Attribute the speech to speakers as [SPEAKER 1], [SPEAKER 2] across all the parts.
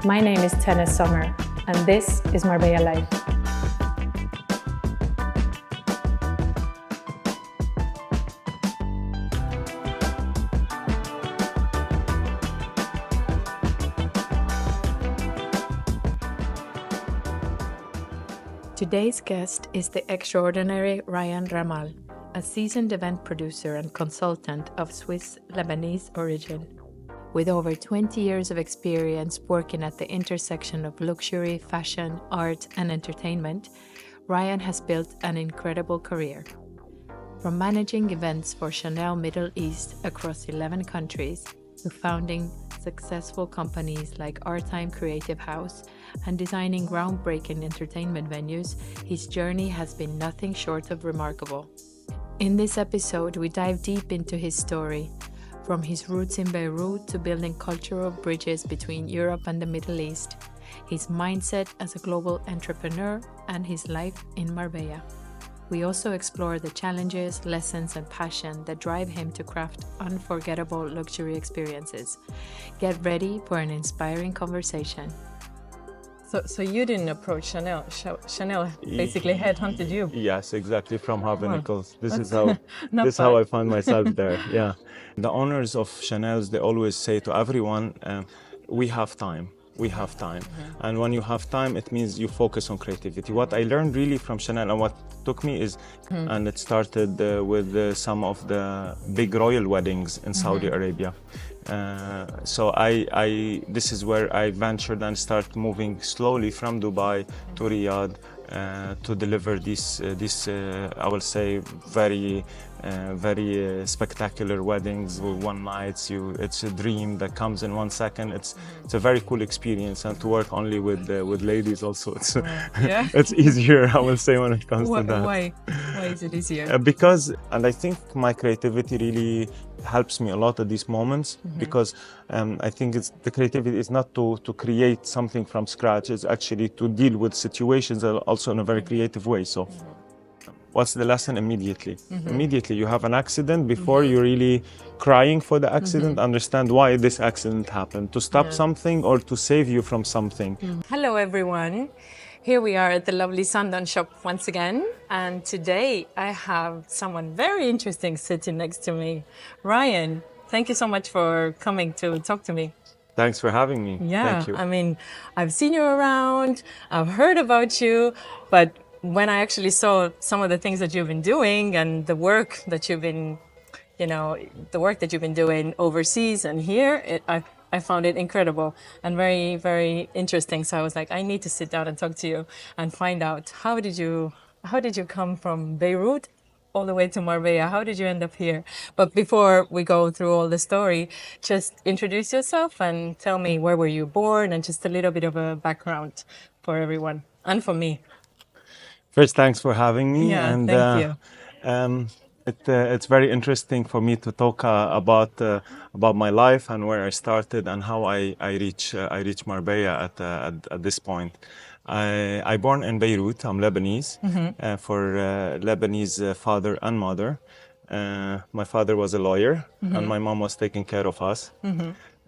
[SPEAKER 1] My name is Tennis Sommer, and this is Marbella Life. Today's guest is the extraordinary Rayan Ramal, a seasoned event producer and consultant of Swiss-Lebanese origin. With over 20 years of experience working at the intersection of luxury, fashion, art, and entertainment, Rayan has built an incredible career. From managing events for Chanel Middle East across 11 countries, to founding successful companies like RTime Creative House and designing groundbreaking entertainment venues, his journey has been nothing short of remarkable. In this episode, we dive deep into his story, from his roots in Beirut to building cultural bridges between Europe and the Middle East, his mindset as a global entrepreneur, and his life in Marbella. We also explore the challenges, lessons, and passion that drive him to craft unforgettable luxury experiences. Get ready for an inspiring conversation. So you didn't approach Chanel. Chanel basically headhunted you.
[SPEAKER 2] Yes, exactly, from Harvey
[SPEAKER 1] Wow.
[SPEAKER 2] Nichols. This is
[SPEAKER 1] Not
[SPEAKER 2] how I
[SPEAKER 1] bad.
[SPEAKER 2] found myself there. Yeah, the owners of Chanel's, they always say to everyone, we have time. We have time. And when you have time, it means you focus on creativity. What I learned really from Chanel and what took me is, and it started with some of the big royal weddings in Saudi Arabia. So this is where I ventured and started moving slowly from Dubai to Riyadh to deliver these I will say very spectacular weddings with one night. It's a dream that comes in 1 second. It's a very cool experience, and to work only with ladies also.
[SPEAKER 1] Yeah.
[SPEAKER 2] It's easier, I will say, when it comes to that.
[SPEAKER 1] Why is it easier?
[SPEAKER 2] Because, and I think my creativity really helps me a lot at these moments, because I think the creativity is not to create something from scratch. It's actually to deal with situations also in a very creative way. So what's the lesson? Immediately you have an accident, before you're really crying for the accident, understand why this accident happened, to stop something or to save you from something.
[SPEAKER 1] Hello, everyone. Here we are at the lovely Sandan shop once again. And today I have someone very interesting sitting next to me. Rayan, thank you so much for coming to talk to me.
[SPEAKER 2] Thanks for having me.
[SPEAKER 1] Yeah,
[SPEAKER 2] Thank you.
[SPEAKER 1] I mean, I've seen you around, I've heard about you, but when I actually saw some of the things that you've been doing and the work that you've been, doing overseas and here, I found it incredible and very, very interesting. So I was like, I need to sit down and talk to you and find out, how did you come from Beirut all the way to Marbella? How did you end up here? But before we go through all the story, just introduce yourself and tell me, where were you born, and just a little bit of a background for everyone and for me.
[SPEAKER 2] First, thanks for having me.
[SPEAKER 1] Yeah,
[SPEAKER 2] and
[SPEAKER 1] thank you.
[SPEAKER 2] It's very interesting for me to talk about my life and where I started and how I reach Marbella at this point. I born in Beirut. I'm Lebanese, for Lebanese father and mother. My father was a lawyer, and my mom was taking care of us.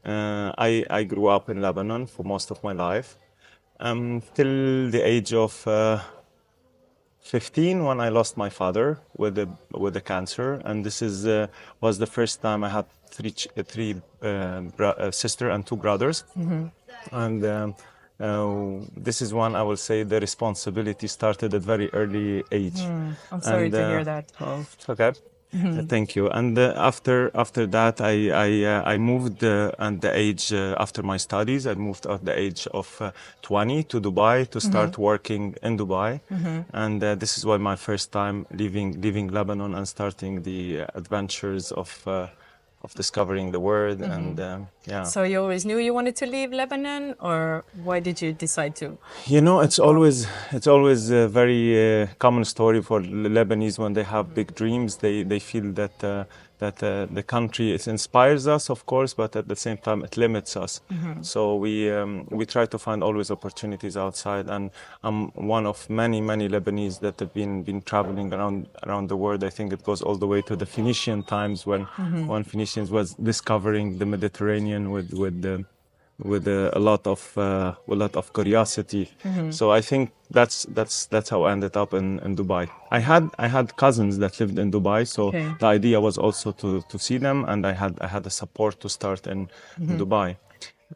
[SPEAKER 2] I grew up in Lebanon for most of my life, till the age of 15, when I lost my father with the cancer, and this was the first time I had three sister and two brothers, and this is when I will say the responsibility started at very early age.
[SPEAKER 1] I'm sorry to hear that.
[SPEAKER 2] It's okay. Thank you. And after that, I moved at the age after my studies. I moved at the age of 20 to Dubai to start working in Dubai, and this is why my first time leaving Lebanon and starting the adventures of discovering the world. And yeah.
[SPEAKER 1] So you always knew you wanted to leave Lebanon, or why did you decide to?
[SPEAKER 2] It's always a very common story for Lebanese. When they have big dreams, they feel that the country, it inspires us, of course, but at the same time it limits us. So we try to find always opportunities outside, and I'm one of many Lebanese that have been traveling around the world. I think it goes all the way to the Phoenician times, when Phoenicians was discovering the Mediterranean with a lot of curiosity. So I think that's how I ended up in Dubai. I had cousins that lived in Dubai, so
[SPEAKER 1] Okay.
[SPEAKER 2] the idea was also to see them, and I had the support to start in Dubai.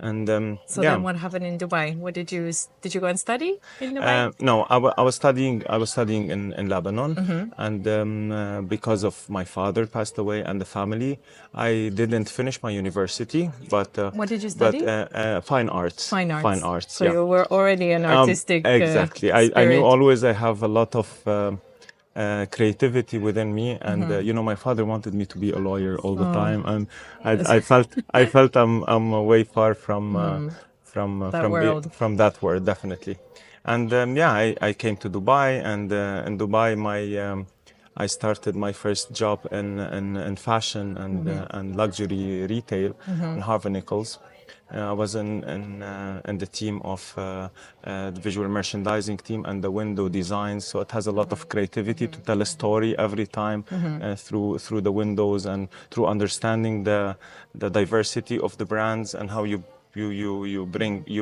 [SPEAKER 2] And
[SPEAKER 1] So then what happened in Dubai? What did you go and study in Dubai?
[SPEAKER 2] no, I was studying in Lebanon, and because of my father passed away and the family, I didn't finish my university.
[SPEAKER 1] What did you
[SPEAKER 2] But
[SPEAKER 1] study?
[SPEAKER 2] fine arts,
[SPEAKER 1] Fine
[SPEAKER 2] fine
[SPEAKER 1] arts.
[SPEAKER 2] arts,
[SPEAKER 1] So
[SPEAKER 2] yeah.
[SPEAKER 1] you were already an artistic
[SPEAKER 2] Exactly. I knew
[SPEAKER 1] spirit.
[SPEAKER 2] always I have a lot of creativity within me, and you know, my father wanted me to be a lawyer all the time, and I felt I'm way far
[SPEAKER 1] That world.
[SPEAKER 2] from that world, definitely. And yeah, I came to Dubai, and in Dubai I started my first job in fashion and luxury retail in Harvey Nichols. I was in the team of the visual merchandising team and the window design. So it has a lot of creativity to tell a story every time through the windows and through understanding the diversity of the brands and how you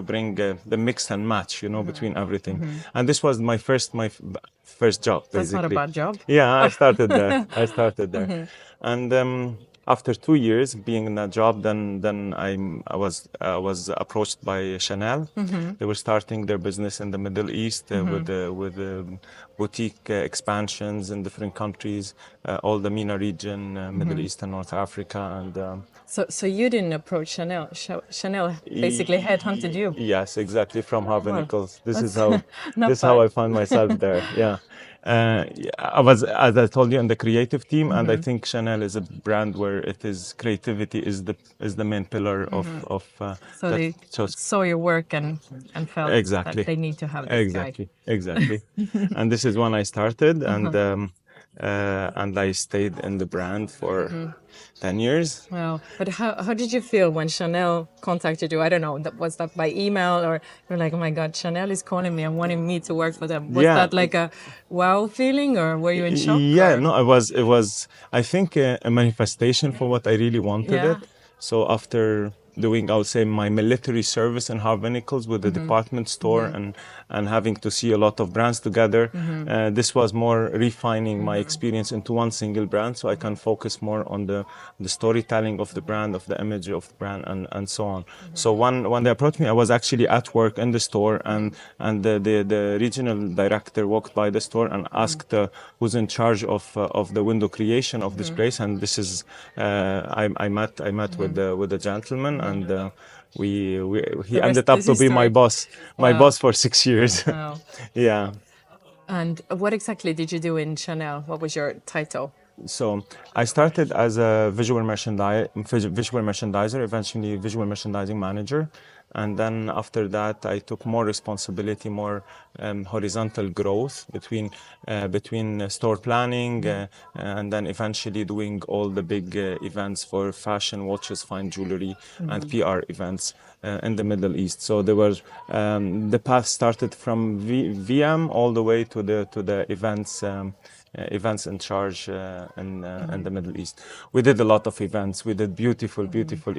[SPEAKER 2] bring the mix and match, you know, between everything. And this was first job
[SPEAKER 1] That's not a
[SPEAKER 2] basically.
[SPEAKER 1] bad job.
[SPEAKER 2] Yeah, I started there. I started there, and after 2 years being in that job, then I was approached by Chanel. They were starting their business in the Middle East with boutique expansions in different countries, all the MENA region, Middle East and North Africa, and
[SPEAKER 1] So you didn't approach Chanel. Chanel basically headhunted you.
[SPEAKER 2] yes, exactly, from Harvey
[SPEAKER 1] Well,
[SPEAKER 2] Nichols.
[SPEAKER 1] that's
[SPEAKER 2] This
[SPEAKER 1] not
[SPEAKER 2] is how
[SPEAKER 1] bad.
[SPEAKER 2] I found myself there. Yeah. Yeah, I was, as I told you, in the creative team, and I think Chanel is a brand where it is creativity is the main pillar of
[SPEAKER 1] So
[SPEAKER 2] that.
[SPEAKER 1] they
[SPEAKER 2] So
[SPEAKER 1] saw your work and felt that
[SPEAKER 2] exactly,
[SPEAKER 1] they need to have this guy.
[SPEAKER 2] exactly. And this is when I started, and I stayed in the brand for 10 years.
[SPEAKER 1] Well, but how did you feel when Chanel contacted you? I don't know. Was that by email or you're like, oh my God, Chanel is calling me and wanting me to work for them? Was
[SPEAKER 2] Yeah,
[SPEAKER 1] that like a wow feeling or were you in shock
[SPEAKER 2] yeah,
[SPEAKER 1] or?
[SPEAKER 2] no, it was I think a manifestation for what I really wanted
[SPEAKER 1] Yeah.
[SPEAKER 2] it. So after doing, I would say, my military service in Harvey Nichols with the department store and having to see a lot of brands together, this was more refining my experience into one single brand, so I can focus more on the storytelling of the brand, of the image of the brand, and so on. So when they approached me, I was actually at work in the store, and the regional director walked by the store and asked who's in charge of the window creation of this place, and this is I met with the gentleman, and he
[SPEAKER 1] The rest
[SPEAKER 2] ended up
[SPEAKER 1] is
[SPEAKER 2] to be
[SPEAKER 1] history.
[SPEAKER 2] my
[SPEAKER 1] Wow.
[SPEAKER 2] boss for 6 years.
[SPEAKER 1] Wow.
[SPEAKER 2] Yeah.
[SPEAKER 1] And what exactly did you do in Chanel? What was your title?
[SPEAKER 2] So I started as a visual merchandiser, eventually visual merchandising manager, and then after that I took more responsibility, more horizontal growth between store planning, and then eventually doing all the big events for fashion, watches, fine jewelry, and PR events in the Middle East. So there were the path started from VM all the way to the events. Events in charge in the Middle East. We did a lot of events. We did beautiful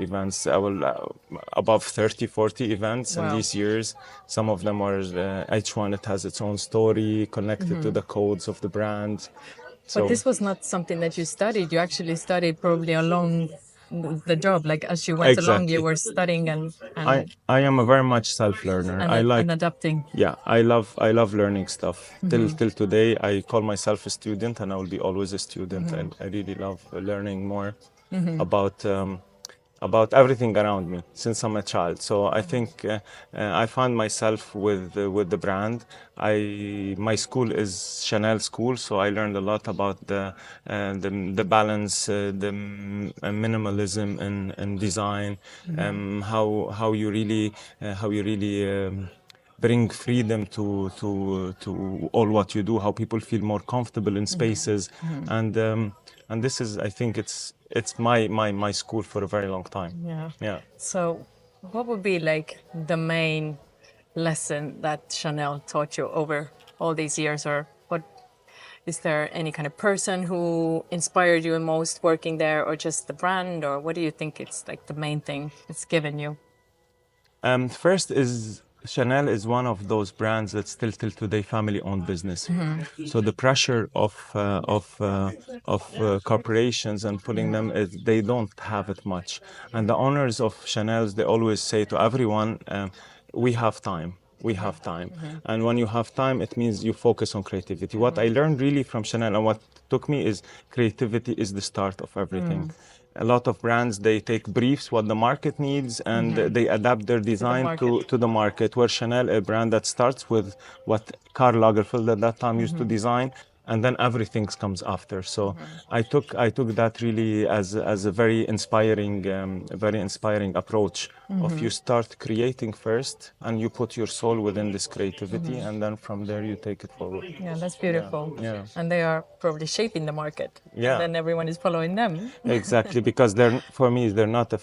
[SPEAKER 2] events. Above 30, 40 events in
[SPEAKER 1] Wow.
[SPEAKER 2] these years. Some of them are, each one, it has its own story connected to the codes of the brand.
[SPEAKER 1] But
[SPEAKER 2] So
[SPEAKER 1] this was not something that you studied. You actually studied probably along the job. Like as you went along, you
[SPEAKER 2] exactly.
[SPEAKER 1] were studying
[SPEAKER 2] I am a very much self-learner. I like,
[SPEAKER 1] and adapting.
[SPEAKER 2] yeah, I love learning stuff. Till today, I call myself a student, and I will be always a student. I really love learning more about about everything around me since I'm a child. So I think I found myself with the brand. My school is Chanel school, so I learned a lot about the balance, minimalism in design, how you really bring freedom to all what you do, how people feel more comfortable in spaces, and this is, I think, it's my school for a very long time.
[SPEAKER 1] Yeah.
[SPEAKER 2] Yeah.
[SPEAKER 1] So, what would be like the main lesson that Chanel taught you over all these years, or what is there any kind of person who inspired you most working there, or just the brand, or what do you think it's like the main thing it's given you?
[SPEAKER 2] First is Chanel is one of those brands that's still till today family-owned business. So the pressure of corporations and putting them is they don't have it much. And the owners of Chanel's they always say to everyone, we have time. We have time. And when you have time, it means you focus on creativity. What I learned really from Chanel and what took me is creativity is the start of everything. A lot of brands they take briefs what the market needs and they adapt their design to the market, where Chanel, a brand that starts with what Karl Lagerfeld at that time used to design, and then everything comes after. So I took that really as a very inspiring approach of you start creating first and you put your soul within this creativity and then from there you take it forward.
[SPEAKER 1] Yeah, that's beautiful.
[SPEAKER 2] Yeah.
[SPEAKER 1] And they are probably shaping the market.
[SPEAKER 2] Yeah.
[SPEAKER 1] Then everyone is following them.
[SPEAKER 2] Exactly, because for me they're not a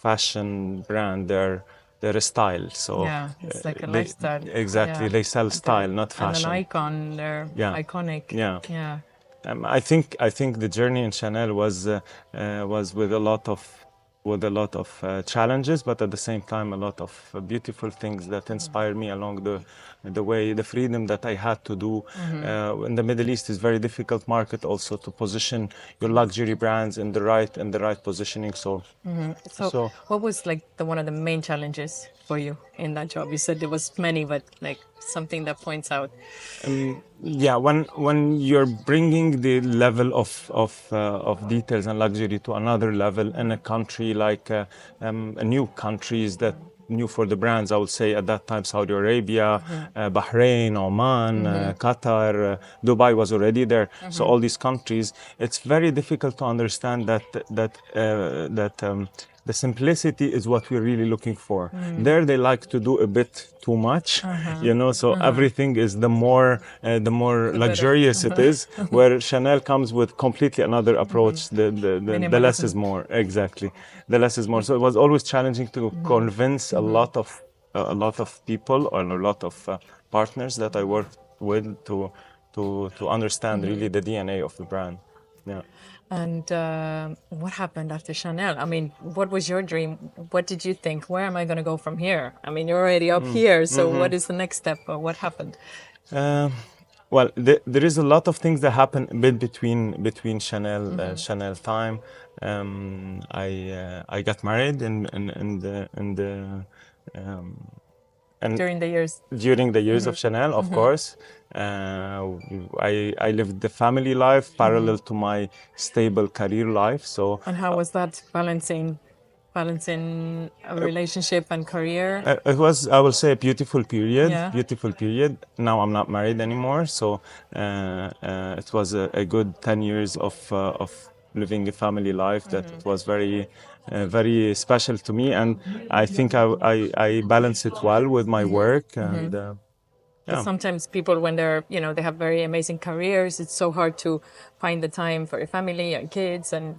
[SPEAKER 2] fashion brand, they're a style. So
[SPEAKER 1] Yeah, it's like a
[SPEAKER 2] they,
[SPEAKER 1] lifestyle.
[SPEAKER 2] exactly,
[SPEAKER 1] Yeah.
[SPEAKER 2] they sell style, not
[SPEAKER 1] And
[SPEAKER 2] fashion.
[SPEAKER 1] an icon, they're
[SPEAKER 2] Yeah.
[SPEAKER 1] iconic.
[SPEAKER 2] Yeah.
[SPEAKER 1] Yeah.
[SPEAKER 2] I think the journey in Chanel was with a lot of challenges, but at the same time a lot of beautiful things that inspired me along the way. The freedom that I had to do in the Middle East is very difficult market also to position your luxury brands in the right positioning.
[SPEAKER 1] So, what was like one of the main challenges for you in that job? You said there was many, but like something that points out.
[SPEAKER 2] Yeah, when you're bringing the level of details and luxury to another level in a country like a new countries that new for the brands, I would say at that time Saudi Arabia, Bahrain, Oman, Qatar, Dubai was already there. So all these countries, it's very difficult to understand that the simplicity is what we're really looking for. There, they like to do a bit too much, So everything is the more luxurious it is. Where Chanel comes with completely another approach. The less is more. Exactly, the less is more. So it was always challenging to convince a lot of people or a lot of partners that I worked with to understand really the DNA of the brand. Yeah.
[SPEAKER 1] And what happened after Chanel? I mean, what was your dream? What did you think? Where am I going to go from here? I mean, you're already up here. So what is the next step? Or what happened?
[SPEAKER 2] Well, there is a lot of things that happen a bit between Chanel time. I got married and
[SPEAKER 1] During the years.
[SPEAKER 2] during the years of Chanel, of course. I lived the family life parallel to my stable career life. So
[SPEAKER 1] And how was that balancing a relationship and career?
[SPEAKER 2] it was, I will say, a beautiful period.
[SPEAKER 1] Yeah.
[SPEAKER 2] Beautiful period. Now I'm not married anymore, so it was a good 10 years of living a family life that was very special to me, and I think I balance it well with my work and.
[SPEAKER 1] But sometimes people, when they have very amazing careers, it's so hard to find the time for your family and kids, and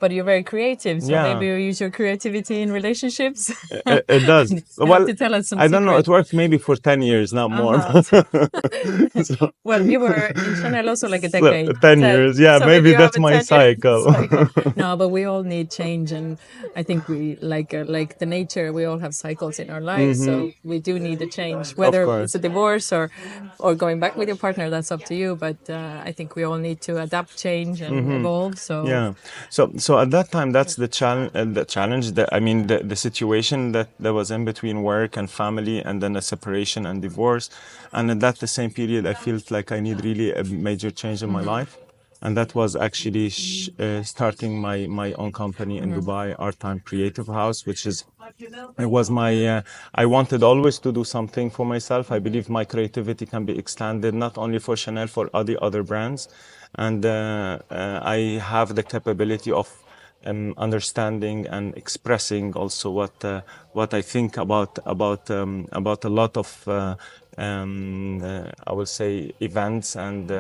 [SPEAKER 1] but you're very creative, so maybe you use your creativity in relationships.
[SPEAKER 2] It does.
[SPEAKER 1] You have to tell us some
[SPEAKER 2] I don't know. It
[SPEAKER 1] secrets.
[SPEAKER 2] worked maybe for 10 years, not more. So,
[SPEAKER 1] Well, you were in Chanel also like a decade.
[SPEAKER 2] 10 years. Yeah,
[SPEAKER 1] So
[SPEAKER 2] maybe
[SPEAKER 1] you have
[SPEAKER 2] that's
[SPEAKER 1] a
[SPEAKER 2] my
[SPEAKER 1] 10-year
[SPEAKER 2] cycle.
[SPEAKER 1] No, but we all need change, and I think we like the nature. We all have cycles in our lives, so we do need a change. Whether it's a divorce or going back with your partner, that's up to you. But I think we all need to adapt, change, and evolve. So
[SPEAKER 2] Yeah. So at that time, that's the challenge. The situation that was in between work and family, and then a separation and divorce, and at that the same period, I felt like I need really a major change in my life, and that was actually starting my own company in Dubai, RTime Creative House, which is. It was I wanted always to do something for myself. I believe my creativity can be extended not only for Chanel, for other brands. And I have the capability of understanding and expressing also what I think about a lot of I will say events and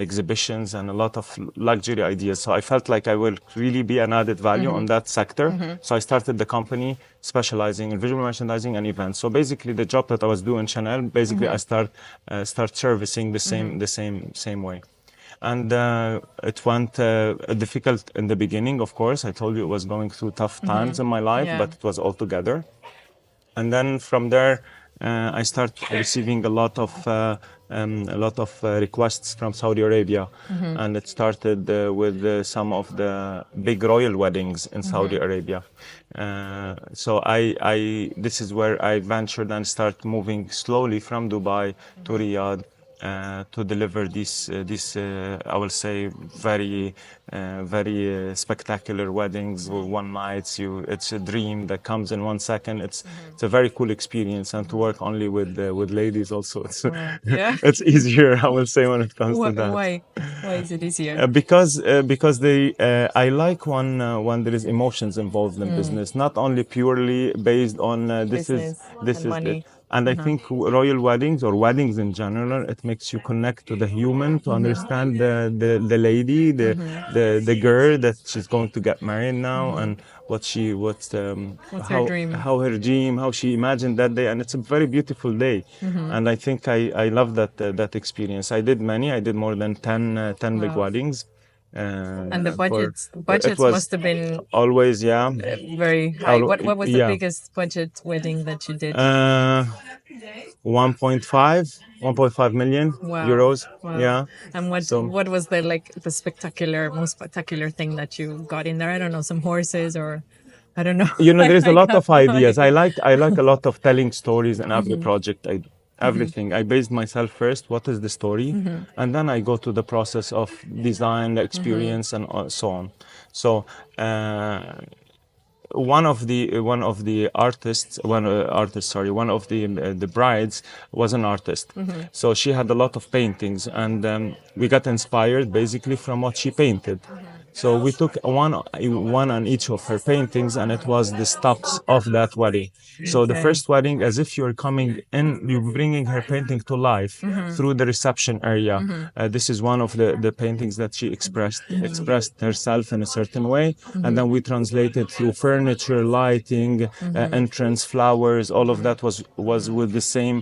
[SPEAKER 2] exhibitions and a lot of luxury ideas. So I felt like I will really be an added value on that sector. So I started the company specializing in visual merchandising and events. So basically, the job that I was doing Chanel, basically I start servicing the same way. And it went difficult in the beginning, of course. I told you it was going through tough times in my life,
[SPEAKER 1] Yeah.
[SPEAKER 2] but it was all together. And then from there, I start receiving a lot of requests from Saudi Arabia, and it started with some of the big royal weddings in Saudi Arabia. This is where I ventured and start moving slowly from Dubai to Riyadh to deliver these I will say very spectacular weddings or one nights. It's a dream that comes in 1 second. It's a very cool experience, and to work only with ladies also.
[SPEAKER 1] Yeah.
[SPEAKER 2] It's easier, I will say, when it comes to that.
[SPEAKER 1] Why is it easier?
[SPEAKER 2] Because I like when there is emotions involved in business, not only purely based on
[SPEAKER 1] Business
[SPEAKER 2] this
[SPEAKER 1] and
[SPEAKER 2] is it.
[SPEAKER 1] money.
[SPEAKER 2] And I think royal weddings or weddings in general, it makes you connect to the human to understand the lady, the girl that she's going to get married now, and
[SPEAKER 1] What's her dream?
[SPEAKER 2] how her dream, how she imagined that day, and it's a very beautiful day. And I think I love that experience. I did more than 10 big
[SPEAKER 1] Wow.
[SPEAKER 2] weddings.
[SPEAKER 1] And the
[SPEAKER 2] For it
[SPEAKER 1] budgets
[SPEAKER 2] was
[SPEAKER 1] must have been
[SPEAKER 2] always, yeah.
[SPEAKER 1] very high. What was the
[SPEAKER 2] Yeah.
[SPEAKER 1] biggest budget wedding that you did?
[SPEAKER 2] 1.5 million
[SPEAKER 1] Wow.
[SPEAKER 2] euros.
[SPEAKER 1] Wow.
[SPEAKER 2] Yeah.
[SPEAKER 1] And
[SPEAKER 2] So
[SPEAKER 1] what was the most spectacular thing that you got in there? I don't know, some horses or I don't know.
[SPEAKER 2] there is a
[SPEAKER 1] I
[SPEAKER 2] lot of
[SPEAKER 1] have no
[SPEAKER 2] ideas.
[SPEAKER 1] idea.
[SPEAKER 2] I like a lot of telling stories in every project. Everything. I based myself first. What is the story, and then I go to the process of design, the experience, and so on. So. One of the artists one artist sorry one of the brides was an artist, so she had a lot of paintings, and we got inspired basically from what she painted. So we took one on each of her paintings, and it was the stocks of that wedding. So the
[SPEAKER 1] Okay.
[SPEAKER 2] first wedding, as if you're coming in, you're bringing her painting to life through the reception area. This is one of the paintings that she expressed herself in a certain way, and then we translated through furniture, lighting, entrance, flowers. All of that was with the same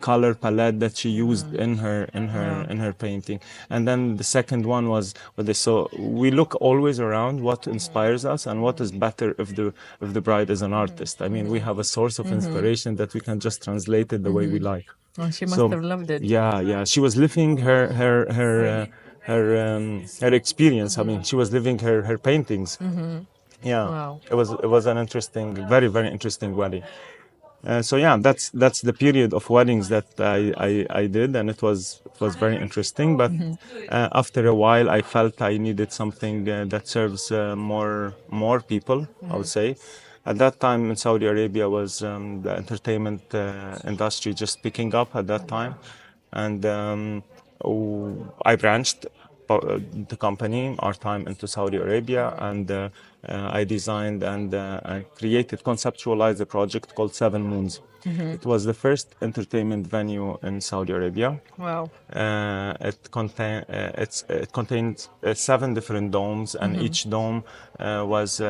[SPEAKER 2] color palette that she used in her painting. And then the second one was with this. So we look always around what inspires us and what is better if the bride is an artist. I mean, we have a source of inspiration that we can just translate it the way we like.
[SPEAKER 1] Oh, she must
[SPEAKER 2] So
[SPEAKER 1] have loved it.
[SPEAKER 2] yeah, she was living her experience. I mean, she was living her paintings. Yeah,
[SPEAKER 1] Wow.
[SPEAKER 2] it was an interesting, very interesting wedding. So yeah, that's the period of weddings that I did, and it was very interesting. But after a while, I felt I needed something that serves more people. I would say, at that time in Saudi Arabia was the entertainment industry just picking up at that time, and I branched the company RTime into Saudi Arabia, and I designed and I created, conceptualized a project called Seven Moons. It was the first entertainment venue in Saudi Arabia.
[SPEAKER 1] Wow.
[SPEAKER 2] It contained seven different domes, and each dome was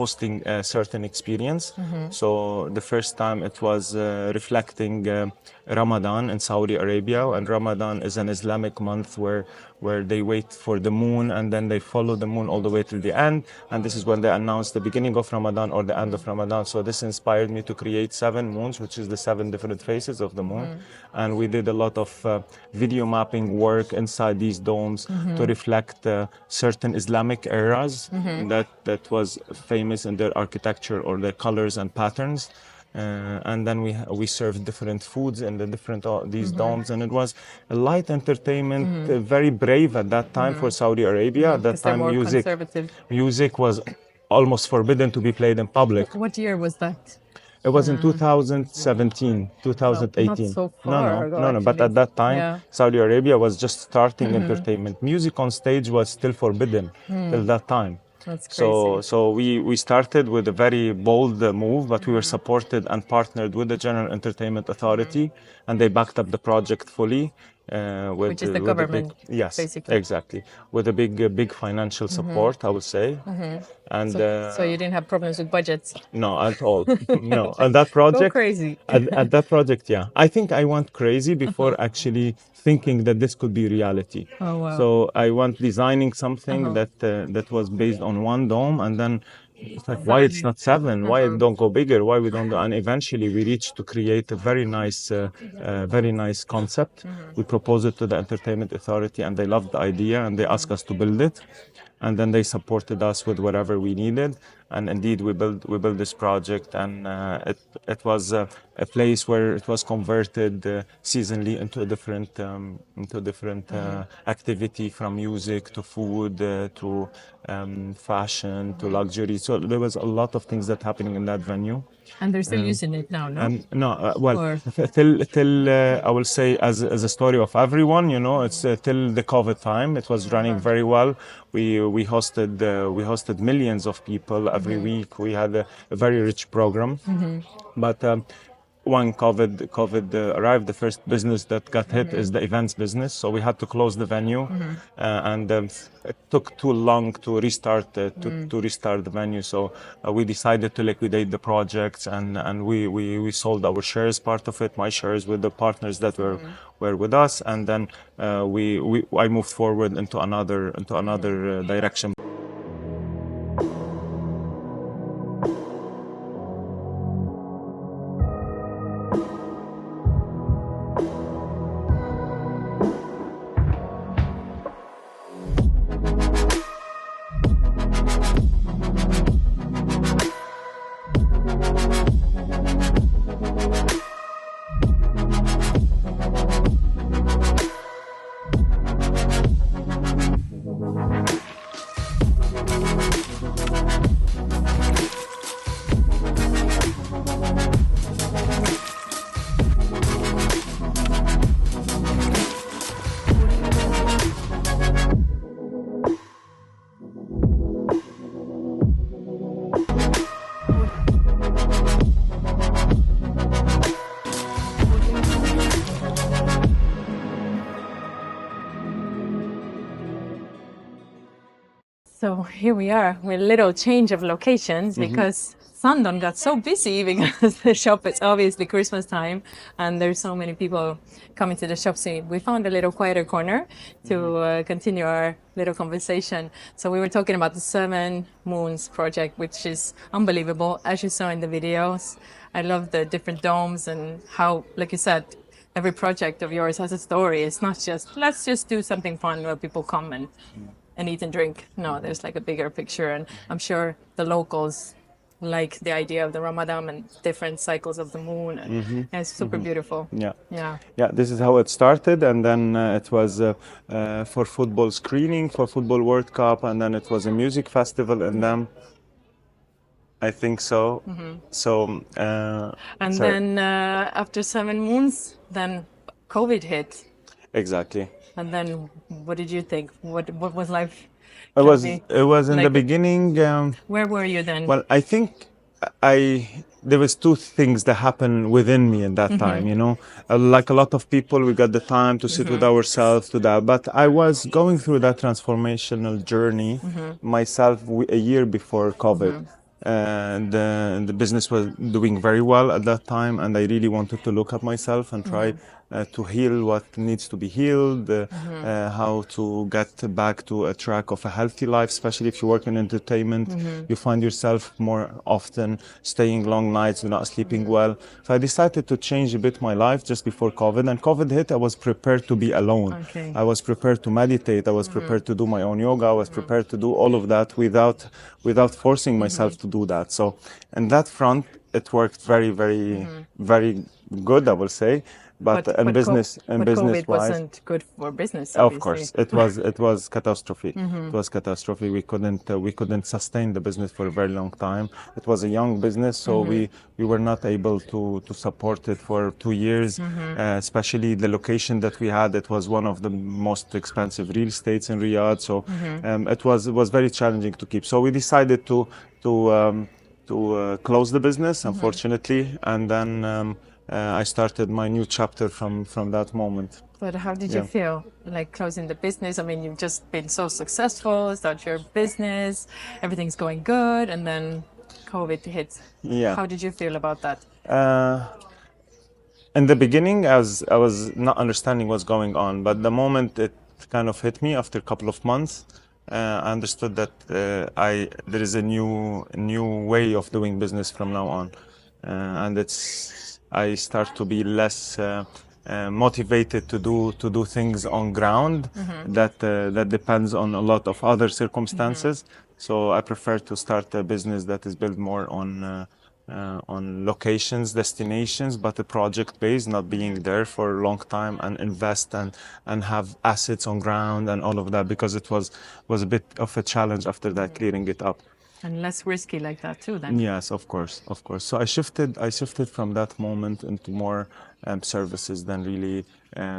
[SPEAKER 2] hosting a certain experience. So the first time it was reflecting Ramadan in Saudi Arabia, and Ramadan is an Islamic month where they wait for the moon, and then they follow the moon all the way to the end, and this is when they announce the beginning of Ramadan or the end of Ramadan. So this inspired me to create seven moons, which is the seven different phases of the moon. And we did a lot of video mapping work inside these domes to reflect certain Islamic eras that was famous in their architecture or their colors and patterns. And then we served different foods in the different these domes, and it was a light entertainment, very brave at that time for Saudi Arabia. At that
[SPEAKER 1] Because they're
[SPEAKER 2] time,
[SPEAKER 1] more conservative.
[SPEAKER 2] music was almost forbidden to be played in public.
[SPEAKER 1] What year was that?
[SPEAKER 2] It was in 2017,
[SPEAKER 1] Well, not
[SPEAKER 2] 2018.
[SPEAKER 1] so far ago,
[SPEAKER 2] But
[SPEAKER 1] actually.
[SPEAKER 2] at that time,
[SPEAKER 1] Yeah.
[SPEAKER 2] Saudi Arabia was just starting entertainment. Music on stage was still forbidden till that time.
[SPEAKER 1] That's
[SPEAKER 2] So,
[SPEAKER 1] crazy.
[SPEAKER 2] so we started with a very bold move, but we were supported and partnered with the General Entertainment Authority, and they backed up the project fully.
[SPEAKER 1] Which is the
[SPEAKER 2] with a big,
[SPEAKER 1] government,
[SPEAKER 2] yes,
[SPEAKER 1] basically.
[SPEAKER 2] exactly, with a big financial support, I would say. And
[SPEAKER 1] So you didn't have problems with budgets.
[SPEAKER 2] no, at all. No, on that
[SPEAKER 1] Go
[SPEAKER 2] project,
[SPEAKER 1] crazy.
[SPEAKER 2] at that project, yeah. I think I went crazy before actually thinking that this could be reality.
[SPEAKER 1] Oh, wow.
[SPEAKER 2] So I went designing something that was based on one dome, and then it's like, why it's not 7? Why it don't go bigger? Why we don't do? And eventually we reached to create a very nice concept. We proposed it to the entertainment authority, and they loved the idea, and they asked us to build it. And then they supported us with whatever we needed, and indeed we built this project, and it was a place where it was converted seasonally into different activity, from music to food to fashion to luxury. So there was a lot of things that happening in that venue.
[SPEAKER 1] And they're still using it now, no?
[SPEAKER 2] No, well,
[SPEAKER 1] Or-
[SPEAKER 2] till I will say, as a story of everyone, it's till the COVID time, it was running very well. We hosted millions of people every week. We had a very rich program, but when COVID arrived, the first business that got hit is the events business. So we had to close the venue, and it took too long to restart the venue. So we decided to liquidate the projects, and we sold our shares, part of it, my shares, with the partners that were with us, and then I moved forward into another direction.
[SPEAKER 1] So here we are with a little change of locations because Sandon got so busy because the shop is obviously Christmas time and there's so many people coming to the shop. So we found a little quieter corner to continue our little conversation. So we were talking about the 7 Moons project, which is unbelievable, as you saw in the videos. I love the different domes and how, like you said, every project of yours has a story. It's not just, let's just do something fun where people come and eat and drink. No, there's like a bigger picture, and I'm sure the locals like the idea of the Ramadan and different cycles of the moon, and it's super beautiful.
[SPEAKER 2] Yeah, this is how it started, and then it was for football screening, for Football World Cup, and then it was a music festival, and then I think so. So
[SPEAKER 1] And
[SPEAKER 2] sorry.
[SPEAKER 1] then after 7 Moons, then COVID hit.
[SPEAKER 2] Exactly.
[SPEAKER 1] And then what did you think? What was life?
[SPEAKER 2] It was
[SPEAKER 1] Johnny?
[SPEAKER 2] it was in the
[SPEAKER 1] Like-
[SPEAKER 2] beginning.
[SPEAKER 1] Where were you then?
[SPEAKER 2] Well, I think there was 2 things that happened within me in that time. Like a lot of people, we got the time to sit with ourselves, to that. But I was going through that transformational journey myself a year before COVID. And the business was doing very well at that time, and I really wanted to look at myself and try to heal what needs to be healed, how to get back to a track of a healthy life, especially if you work in entertainment. You find yourself more often staying long nights, not sleeping well. So I decided to change a bit my life just before COVID. And COVID hit, I was prepared to be alone.
[SPEAKER 1] Okay.
[SPEAKER 2] I was prepared to meditate. I was prepared to do my own yoga. I was prepared to do all of that without forcing myself to do that. So in that front, it worked very, very, very good, I will say. But in business
[SPEAKER 1] COVID
[SPEAKER 2] wise,
[SPEAKER 1] wasn't good for business.
[SPEAKER 2] of
[SPEAKER 1] Obviously.
[SPEAKER 2] course, it was catastrophe. It was catastrophe. We couldn't sustain the business for a very long time. It was a young business, so we were not able to support it for 2 years. Especially the location that we had. It was one of the most expensive real estates in Riyadh. So it was very challenging to keep. So we decided to close the business, unfortunately, and then. I started my new chapter from that moment.
[SPEAKER 1] But how did you feel like closing the business? I mean, you've just been so successful, start your business, everything's going good, and then COVID hits.
[SPEAKER 2] Yeah.
[SPEAKER 1] How did you feel about that?
[SPEAKER 2] In the beginning, I was not understanding what's going on, but the moment it kind of hit me after a couple of months, I understood that there is a new way of doing business from now on, and I start to be less motivated to do things on ground that depends on a lot of other circumstances. So I prefer to start a business that is built more on locations, destinations, but a project base, not being there for a long time and invest and have assets on ground and all of that, because it was a bit of a challenge after that, clearing it up.
[SPEAKER 1] And less risky like that too, then.
[SPEAKER 2] Yes, of course, of course. So I shifted from that moment into more services than really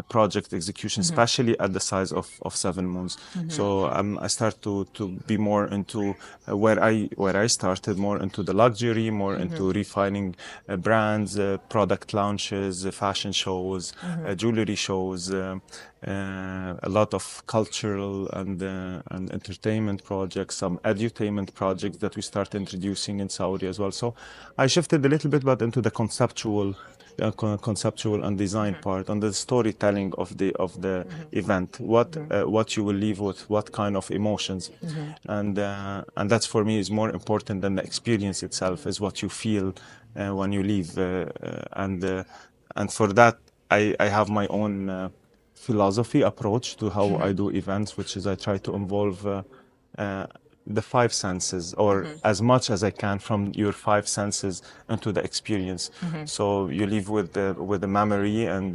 [SPEAKER 2] project execution, especially at the size of 7 months. So I start to be more into where I started, more into the luxury, more into refining brands, product launches, fashion shows, jewelry shows. A lot of cultural and entertainment projects, some edutainment projects that we start introducing in Saudi as well. So I shifted a little bit, but into the conceptual and design part, on the storytelling of the event. What you will leave with, what kind of emotions, and that's for me is more important than the experience itself. Is what you feel when you leave, and for that I have my own philosophy approach to how I do events, which is I try to involve uh, the five senses, or as much as I can from your five senses into the experience. So you leave with the memory, and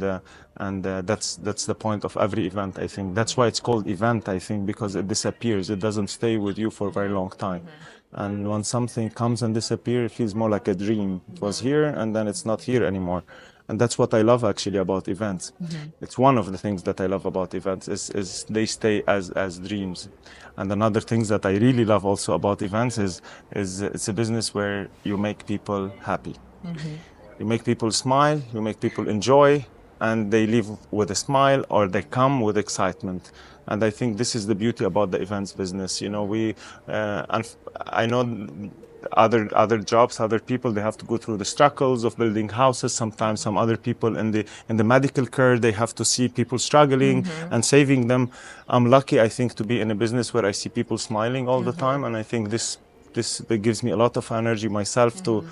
[SPEAKER 2] that's the point of every event. I think that's why it's called event. I think because it disappears, it doesn't stay with you for a very long time. And when something comes and disappears, it feels more like a dream. It was here and then it's not here anymore. And that's what I love actually about events. It's one of the things that I love about events is they stay as dreams. And another thing that I really love also about events is it's a business where you make people happy. You make people smile, you make people enjoy, and they leave with a smile or they come with excitement. And I think this is the beauty about the events business. I know other jobs, other people, they have to go through the struggles of building houses. Sometimes some other people in the medical care, they have to see people struggling and saving them. I'm lucky, I think, to be in a business where I see people smiling all the time, and I think this gives me a lot of energy myself to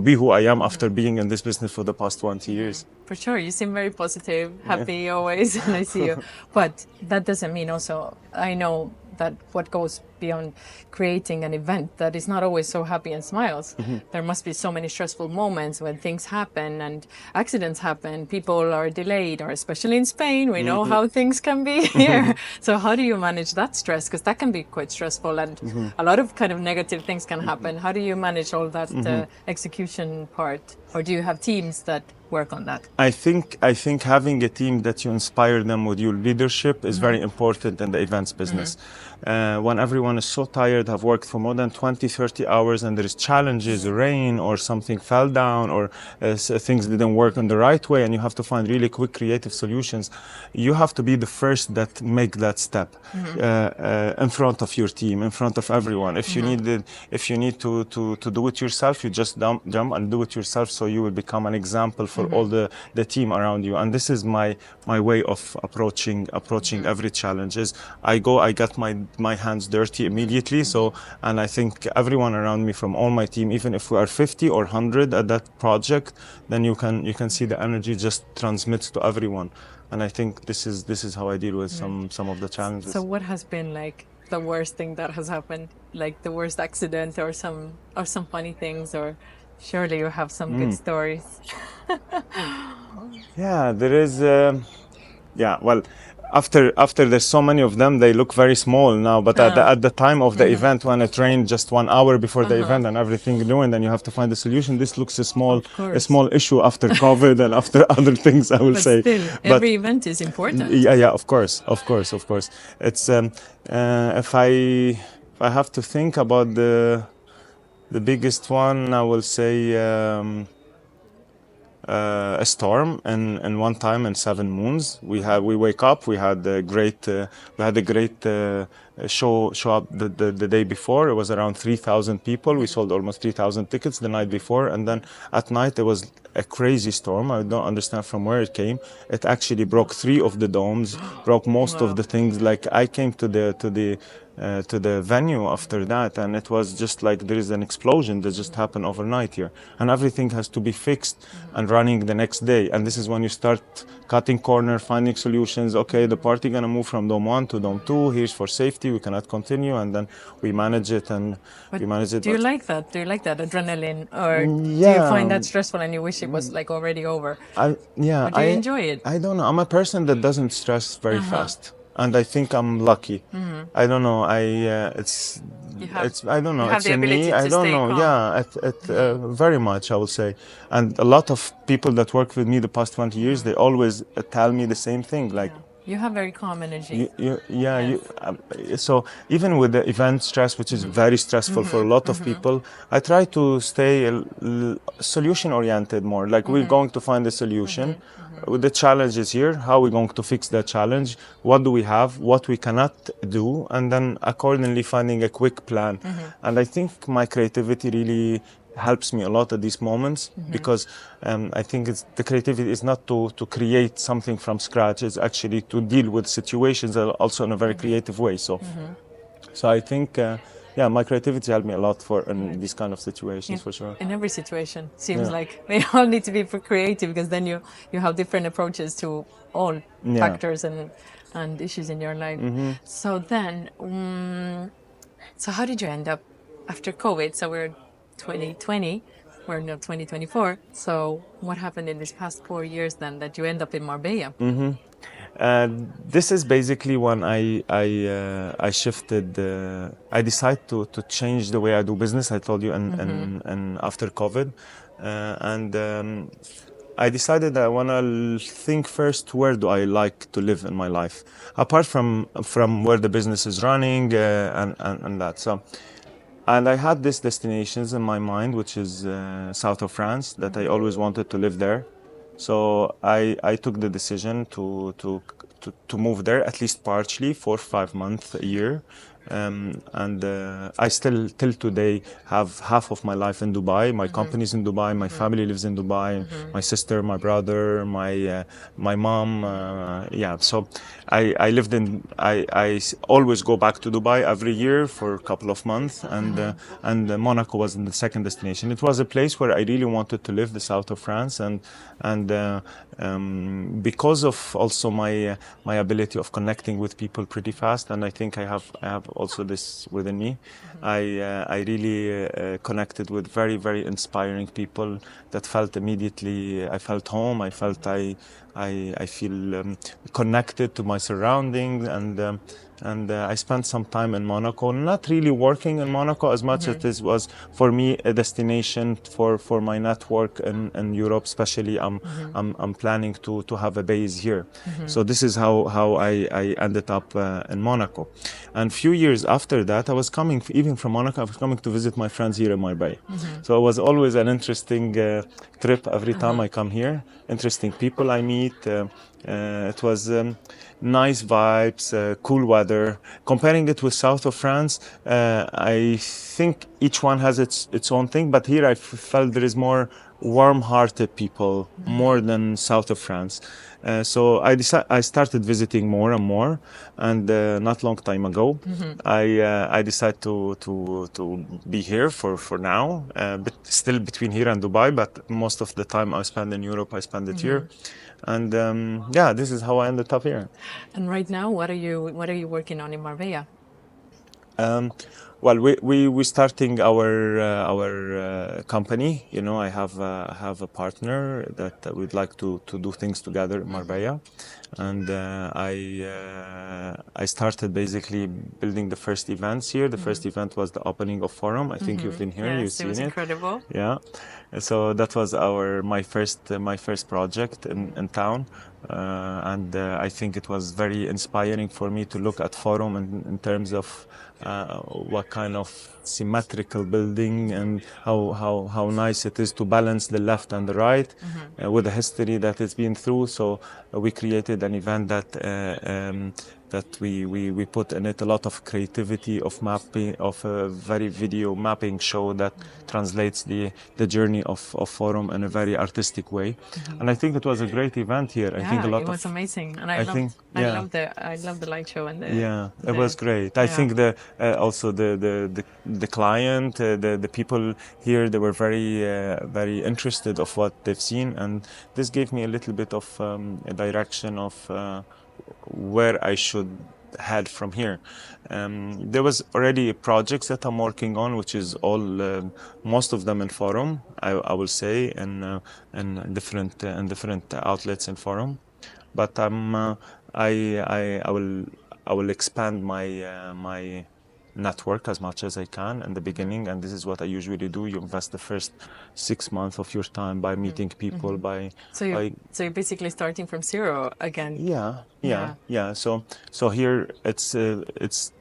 [SPEAKER 2] be who I am after being in this business for the past 20 years.
[SPEAKER 1] For sure, you seem very positive, happy always, and I see you. But that doesn't mean also, I know that what goes beyond creating an event, that is not always so happy and smiles. There must be so many stressful moments when things happen and accidents happen, people are delayed, or especially in Spain, we know how things can be here. So how do you manage that stress? Because that can be quite stressful, and a lot of kind of negative things can happen. How do you manage all that execution part? Or do you have teams that work on that?
[SPEAKER 2] I think having a team that you inspire them with your leadership is very important in the events business. When everyone is so tired, have worked for more than 20-30 hours, and there is challenges, rain, or something fell down, or things didn't work in the right way, and you have to find really quick creative solutions, you have to be the first that make that step in front of your team, in front of everyone. If you need to do it yourself, you just jump and do it yourself, so you will become an example for all the team around you. And this is my way of approaching every challenge. Is I get my hands dirty immediately. So, and I think everyone around me, from all my team, even if we are 50 or 100 at that project, then you can see the energy just transmits to everyone. And I think this is how I deal with some of the challenges.
[SPEAKER 1] So what has been like the worst thing that has happened, like the worst accident, or some funny things, or surely you have some good stories?
[SPEAKER 2] Yeah, there is. Well, after there's so many of them, they look very small now. But at the time of the event, when it rained just 1 hour before the event and everything new, and then you have to find a solution. This looks a small issue after COVID and after other things, I will say.
[SPEAKER 1] Still, every event is important.
[SPEAKER 2] Yeah, of course. It's if I have to think about the biggest one, I will say. A storm, and one time in 7 moons we wake up, we had a great show up the day before. It was around 3,000 people. We sold almost 3,000 tickets the night before, and then at night there was a crazy storm. I don't understand from where it came. It actually broke 3 of the domes, broke most of the things. Like, I came to the venue after that, and it was just like there is an explosion that just happened overnight here, and everything has to be fixed and running the next day. And this is when you start cutting corner, finding solutions. Okay, the party gonna move from dome 1 to dome 2. Here's for safety, we cannot continue, and then we manage it.
[SPEAKER 1] Do you like that? Do you like that adrenaline, or do you
[SPEAKER 2] Yeah,
[SPEAKER 1] find that stressful and you wish it was like already over?
[SPEAKER 2] yeah,
[SPEAKER 1] Or do you enjoy it?
[SPEAKER 2] I don't know. I'm a person that doesn't stress very fast, and I think I'm lucky. I don't know. I don't know.
[SPEAKER 1] You have
[SPEAKER 2] It's
[SPEAKER 1] the
[SPEAKER 2] in
[SPEAKER 1] ability
[SPEAKER 2] me. I
[SPEAKER 1] to
[SPEAKER 2] don't
[SPEAKER 1] stay
[SPEAKER 2] know.
[SPEAKER 1] calm.
[SPEAKER 2] Yeah, very much, I will say. And a lot of people that work with me the past 20 years, they always tell me the same thing. Like,
[SPEAKER 1] You have very calm energy.
[SPEAKER 2] so even with the event stress, which is very stressful for a lot of people, I try to stay solution oriented more. Like, we're going to find a solution. The challenge is here. How are we going to fix that challenge? What do we have? What we cannot do? And then accordingly finding a quick plan. And I think my creativity really helps me a lot at these moments, because I think the creativity is not to create something from scratch. It's actually to deal with situations also in a very creative way. So I think my creativity helped me a lot in these kind of situations, for sure.
[SPEAKER 1] In every situation, seems like we all need to be creative, because then you have different approaches to all factors and issues in your life. So then, so how did you end up after COVID? So we're 2020, we're now 2024. So what happened in these past 4 years then that you end up in Marbella?
[SPEAKER 2] This is basically when I shifted. I decided to change the way I do business. I told you, and after COVID, I decided I want to think first, where do I like to live in my life, apart from where the business is running, and that. So. And I had these destinations in my mind, which is south of France, that I always wanted to live there. So I took the decision to move there, at least partially, 4 or 5 months a year. I still, till today, have half of my life in Dubai. My company's in Dubai. My family lives in Dubai. My sister, my brother, my mom. So I lived in. I always go back to Dubai every year for a couple of months, and Monaco was in the second destination. It was a place where I really wanted to live, the south of France, and because of also my ability of connecting with people pretty fast, and I think I have also this within me. I really connected with very, very inspiring people that felt immediately. I felt home. I felt I feel connected to my surroundings, and I spent some time in Monaco, not really working in Monaco as much as this was for me a destination for my network in Europe. Especially, I'm planning to have a base here. So this is how I ended up in Monaco. And few years after that, I was coming, even from Monaco, I was coming to visit my friends here in Marbella. So it was always an interesting trip every time I come here. Interesting people I meet. It was nice vibes, cool weather. Comparing it with south of France, I think each one has its own thing. But here I felt there is more warm-hearted people, more than south of France. So I started visiting more and more, and not long time ago, I decided to be here for now, but still between here and Dubai. But most of the time I spend in Europe, I spend it here, and this is how I ended up here.
[SPEAKER 1] And right now, what are you working on in Marbella?
[SPEAKER 2] Well, we starting our company. You know, I have a partner that we'd like to do things together in Marbella, and I started basically building the first events here. The first event was the opening of Forum. I think you've been here,
[SPEAKER 1] Yes,
[SPEAKER 2] you've seen
[SPEAKER 1] it was incredible.
[SPEAKER 2] Yeah, so that was my first project in town, and I think it was very inspiring for me to look at Forum in terms of what kind of symmetrical building, and how nice it is to balance the left and the right with the history that it's been through. So we created an event that we put in it a lot of creativity of mapping, of a very video mapping show that translates the journey of Forum in a very artistic way. And I think it was a great event here. I think a lot
[SPEAKER 1] it was
[SPEAKER 2] of
[SPEAKER 1] amazing, and I
[SPEAKER 2] yeah.
[SPEAKER 1] love the light show and
[SPEAKER 2] It was great. I think also the client, the people here, they were very interested of what they've seen, and this gave me a little bit of a direction of where I should head from here. There was already projects that I'm working on, which is all most of them in Forum, I will say, and different outlets in Forum. But I will expand my network as much as I can in the beginning, and this is what I usually do. You invest the first 6 months of your time by meeting people,
[SPEAKER 1] So you're basically starting from zero again.
[SPEAKER 2] Yeah. So here it's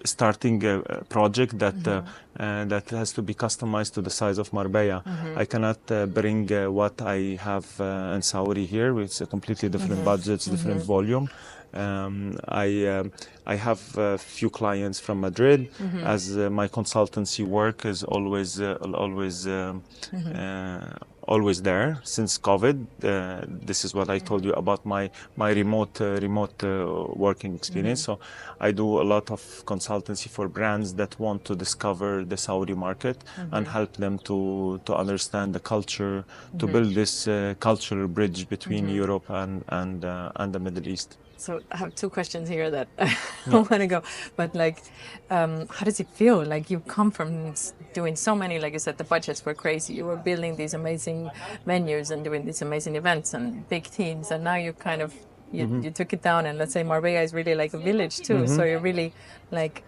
[SPEAKER 2] starting a project that has to be customized to the size of Marbella. I cannot bring what I have in Saudi here. It's a completely different budgets, different volume. I have a few clients from Madrid, as my consultancy work is always there since COVID. This is what I told you about my remote working experience. So I do a lot of consultancy for brands that want to discover the Saudi market and help them to understand the culture, to build this cultural bridge between Europe and the Middle East.
[SPEAKER 1] So I have two questions here that I want to go, but how does it feel? Like you come from doing so many, like you said, the budgets were crazy. You were building these amazing venues and doing these amazing events and big teams, and now you kind of you took it down. And let's say Marbella is really like a village too, so you're really like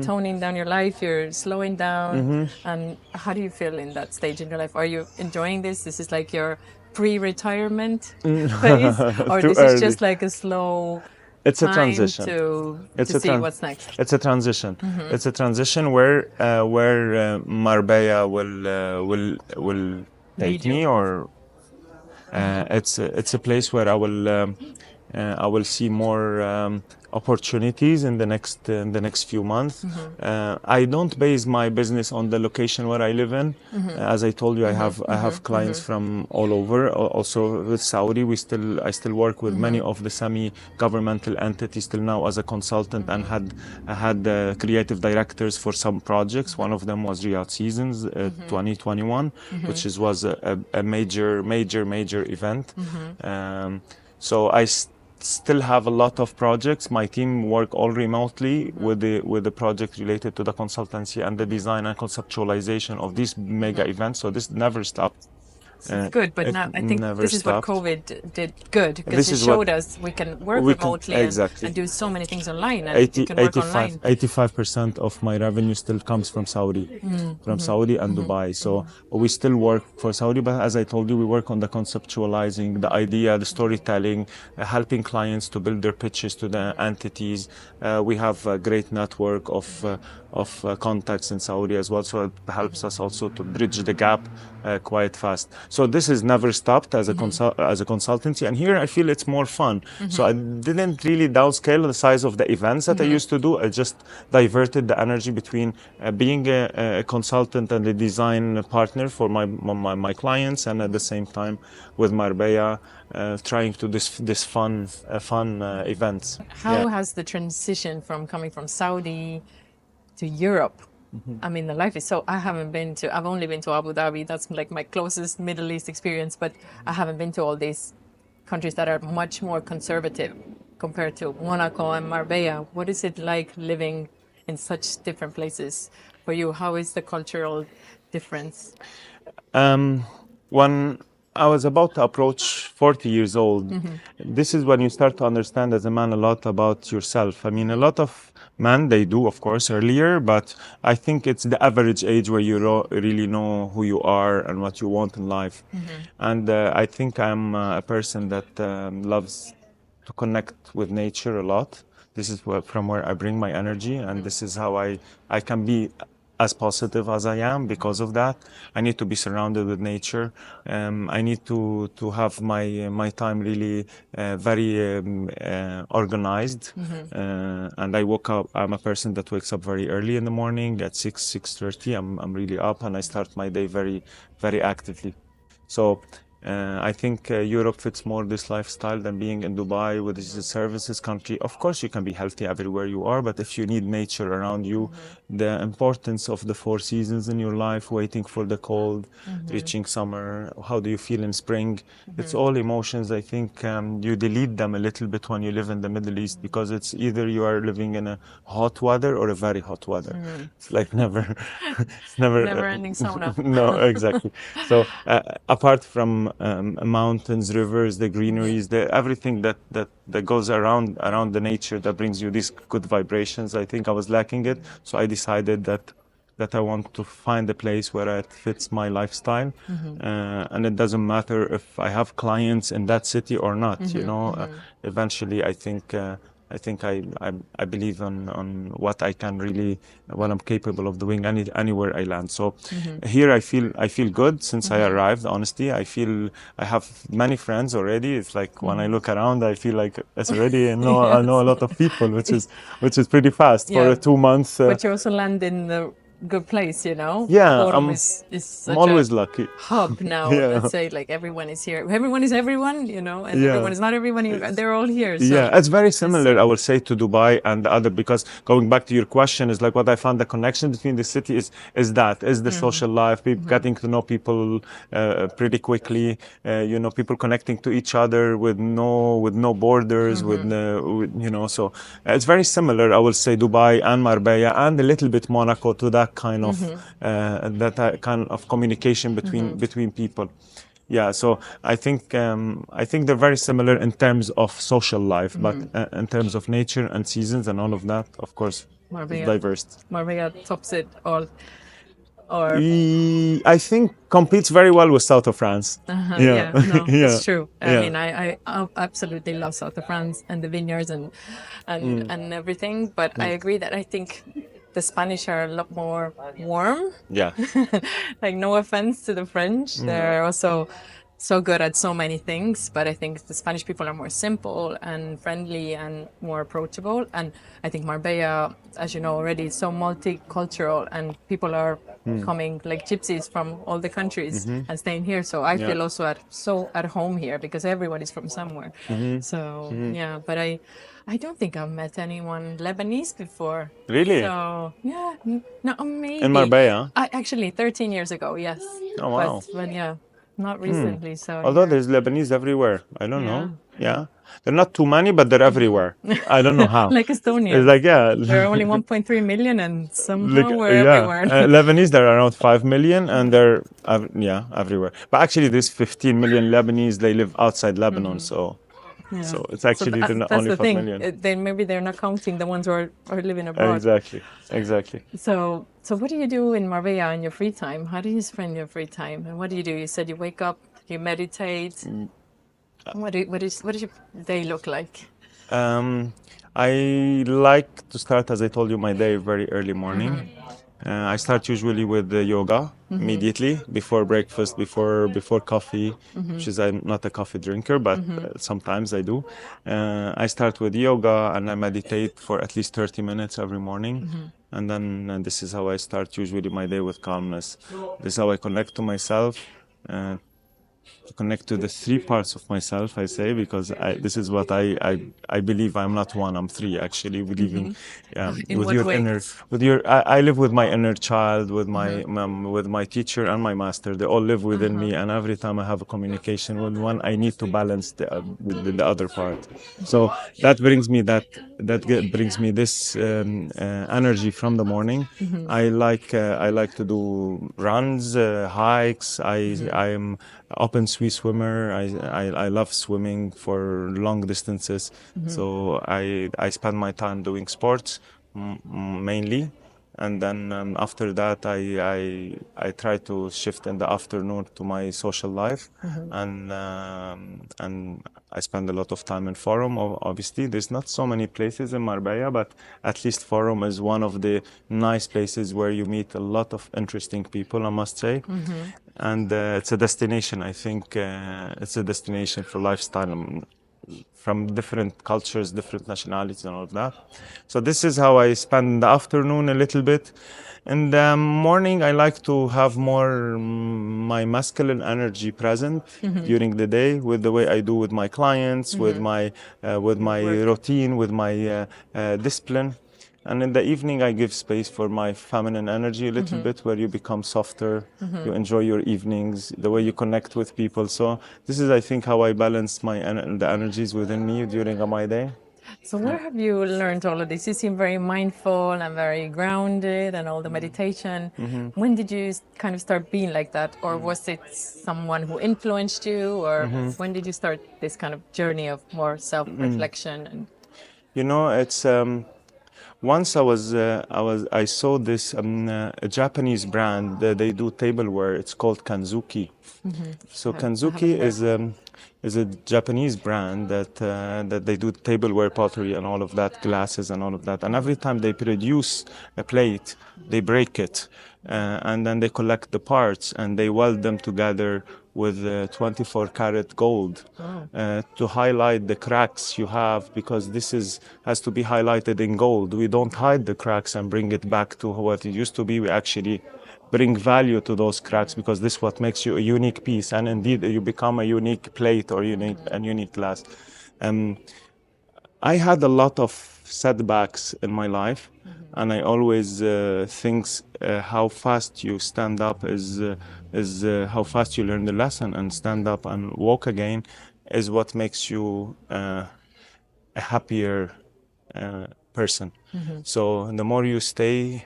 [SPEAKER 1] toning down your life. You're slowing down. And how do you feel in that stage in your life? Are you enjoying this? This is like your pre-retirement phase, or this is just like a slow
[SPEAKER 2] it's a transition
[SPEAKER 1] to see what's next?
[SPEAKER 2] It's a transition. It's a transition where Marbella will take me, or it's a place where I will see more opportunities in the next few months. I don't base my business on the location where I live in. As I told you, I have clients from all over. Also with Saudi, I still work with many of the semi-governmental entities till now as a consultant, and had creative directors for some projects. One of them was Riyadh Seasons 2021, which was a major event. So I still have a lot of projects. My team work all remotely with the project related to the consultancy and the design and conceptualization of these mega events. So this never stopped.
[SPEAKER 1] It's good, but now I think this is what COVID did good, because it showed us we can work remotely and do so many things online, and you can work online.
[SPEAKER 2] 85% of my revenue still comes from Saudi, Saudi and Dubai. So we still work for Saudi, but as I told you, we work on the conceptualizing, the idea, the storytelling, helping clients to build their pitches to the entities. We have a great network of contacts in Saudi as well, so it helps us also to bridge the gap quite fast. So this has never stopped as a consultancy, and here I feel it's more fun. So I didn't really downscale the size of the events that I used to do. I just diverted the energy between being a consultant and a design partner for my clients, and at the same time with Marbella trying to this fun events.
[SPEAKER 1] How has the transition from coming from Saudi to Europe? I mean, the life is so. I've only been to Abu Dhabi. That's like my closest Middle East experience, but I haven't been to all these countries that are much more conservative compared to Monaco and Marbella. What is it like living in such different places for you? How is the cultural difference?
[SPEAKER 2] When I was about to approach 40 years old, this is when you start to understand as a man a lot about yourself. I mean, a lot of men, they do, of course, earlier, but I think it's the average age where you really know who you are and what you want in life. And I think I'm a person that loves to connect with nature a lot. This is from where I bring my energy, and this is how I can be as positive as I am because of that. I need to be surrounded with nature. I need to have my time really very organized. And I woke up. I'm a person that wakes up very early in the morning at 6:30. I'm really up, and I start my day very actively. So I think Europe fits more this lifestyle than being in Dubai, which is a services country. Of course, you can be healthy everywhere you are, but if you need nature around you, the importance of the four seasons in your life, waiting for the cold, reaching summer, how do you feel in spring? It's all emotions. I think you delete them a little bit when you live in the Middle East because it's either you are living in a hot weather or a very hot weather. It's like never, it's never,
[SPEAKER 1] Never-ending sauna.
[SPEAKER 2] no, exactly. So apart from mountains, rivers, the greeneries, the everything that goes around the nature that brings you these good vibrations, I think I was lacking it. So I decided that I want to find a place where it fits my lifestyle, and it doesn't matter if I have clients in that city or not. Eventually, I think I believe on what I can really, what I'm capable of doing anywhere I land. So here I feel good since I arrived. Honestly, I feel I have many friends already. It's like when I look around, I feel like it's already I know a lot of people, which is pretty fast for
[SPEAKER 1] Yeah.
[SPEAKER 2] a 2 months.
[SPEAKER 1] But you also land in the good place, you know?
[SPEAKER 2] Yeah,
[SPEAKER 1] Forum is
[SPEAKER 2] I'm
[SPEAKER 1] such
[SPEAKER 2] always
[SPEAKER 1] a
[SPEAKER 2] lucky.
[SPEAKER 1] hub now.
[SPEAKER 2] Yeah.
[SPEAKER 1] Let's say like everyone is here. Everyone is everyone, you know, and
[SPEAKER 2] Yeah.
[SPEAKER 1] everyone is not everyone. They're all here. So
[SPEAKER 2] Yeah, it's very similar, I would say, to Dubai and the other, because going back to your question is like what I found the connection between the city is the social life, people getting to know people pretty quickly, people connecting to each other with no borders, so it's very similar, I would say, Dubai and Marbella and a little bit Monaco to that kind of communication between people. Yeah, so I think they're very similar in terms of social life, but in terms of nature and seasons and all of that, of course, it's
[SPEAKER 1] Marbella,
[SPEAKER 2] diverse.
[SPEAKER 1] Marbella tops it all. Or
[SPEAKER 2] I think competes very well with South of France.
[SPEAKER 1] yeah, no,
[SPEAKER 2] Yeah,
[SPEAKER 1] it's true. I
[SPEAKER 2] yeah.
[SPEAKER 1] mean, I absolutely love South of France and the vineyards and everything. But I agree that I think the Spanish are a lot more warm.
[SPEAKER 2] Yeah.
[SPEAKER 1] Like, no offense to the French, they're also so good at so many things, but I think the Spanish people are more simple and friendly and more approachable. And I think Marbella, as you know already, is so multicultural, and people are coming like gypsies from all the countries and staying here. So I feel also at home here because everyone is from somewhere. So yeah, but I don't think I've met anyone Lebanese before.
[SPEAKER 2] Really?
[SPEAKER 1] So yeah, no, maybe.
[SPEAKER 2] In Marbella?
[SPEAKER 1] I actually 13 years ago, yes.
[SPEAKER 2] Oh, wow.
[SPEAKER 1] But yeah, not recently. So
[SPEAKER 2] Although
[SPEAKER 1] yeah.
[SPEAKER 2] there's Lebanese everywhere. I don't
[SPEAKER 1] Yeah.
[SPEAKER 2] know. Yeah. They're not too many, but they're everywhere. I don't know how.
[SPEAKER 1] Like Estonia.
[SPEAKER 2] It's like, yeah.
[SPEAKER 1] There are only 1.3 million, and somehow
[SPEAKER 2] Like,
[SPEAKER 1] we're
[SPEAKER 2] yeah.
[SPEAKER 1] everywhere.
[SPEAKER 2] Lebanese, there are around 5 million, and they're, everywhere. But actually, there's 15 million Lebanese, they live outside Lebanon, so
[SPEAKER 1] Yeah.
[SPEAKER 2] so it's actually they're not
[SPEAKER 1] That's
[SPEAKER 2] only
[SPEAKER 1] the
[SPEAKER 2] 5
[SPEAKER 1] thing.
[SPEAKER 2] million.
[SPEAKER 1] Then maybe they're not counting the ones who are living abroad.
[SPEAKER 2] Exactly.
[SPEAKER 1] So what do you do in Marbella in your free time? How do you spend your free time? And what do? You said you wake up, you meditate. What does your day look like?
[SPEAKER 2] I like to start, as I told you, my day very early morning. I start usually with the yoga immediately before breakfast, before coffee, which is, I'm not a coffee drinker, but sometimes I do. I start with yoga and I meditate for at least 30 minutes every morning. And then this is how I start usually my day, with calmness. This is how I connect to myself, to connect to the three parts of myself, I say, because this is what I believe. I'm not one, I'm three, actually, believing
[SPEAKER 1] In
[SPEAKER 2] with
[SPEAKER 1] what
[SPEAKER 2] your
[SPEAKER 1] way?
[SPEAKER 2] I live with my inner child, with my teacher and my master. They all live within me, and every time I have a communication with one, I need to balance the other part. So that brings me this energy from the morning. I like to do runs, hikes. I'm open sea swimmer. I love swimming for long distances. So I spend my time doing sports mainly. and then after that I try to shift in the afternoon to my social life, and I spend a lot of time in Forum. Obviously, there's not so many places in Marbella, but at least Forum is one of the nice places where you meet a lot of interesting people, I must say. And it's a destination. I think it's a destination for lifestyle. From different cultures, different nationalities, and all of that. So this is how I spend the afternoon a little bit. In the morning, I like to have more my masculine energy present during the day, with the way I do with my clients, with my
[SPEAKER 1] Work.
[SPEAKER 2] routine, with my discipline. And in the evening, I give space for my feminine energy a little bit, where you become softer, you enjoy your evenings, the way you connect with people. So this is, I think, how I balance the energies within me during my day.
[SPEAKER 1] So where have you learned all of this? You seem very mindful and very grounded, and all the meditation. When did you kind of start being like that? Or was it someone who influenced you? Or when did you start this kind of journey of more self-reflection? And
[SPEAKER 2] You know, it's once I saw this a Japanese brand. They do tableware. It's called Kanzuki. So
[SPEAKER 1] I haven't
[SPEAKER 2] Kanzuki
[SPEAKER 1] heard.
[SPEAKER 2] is a Japanese brand that they do tableware, pottery, and all of that, glasses and all of that. And every time they produce a plate, they break it, and then they collect the parts and they weld them together with 24 karat gold to highlight the cracks you have, because this is has to be highlighted in gold. We don't hide the cracks and bring it back to what it used to be. We actually bring value to those cracks, because this is what makes you a unique piece, and indeed you become a unique plate or unique glass. I had a lot of setbacks in my life, and I always think how fast you stand up is how fast you learn the lesson, and stand up and walk again is what makes you a happier person. So the more you stay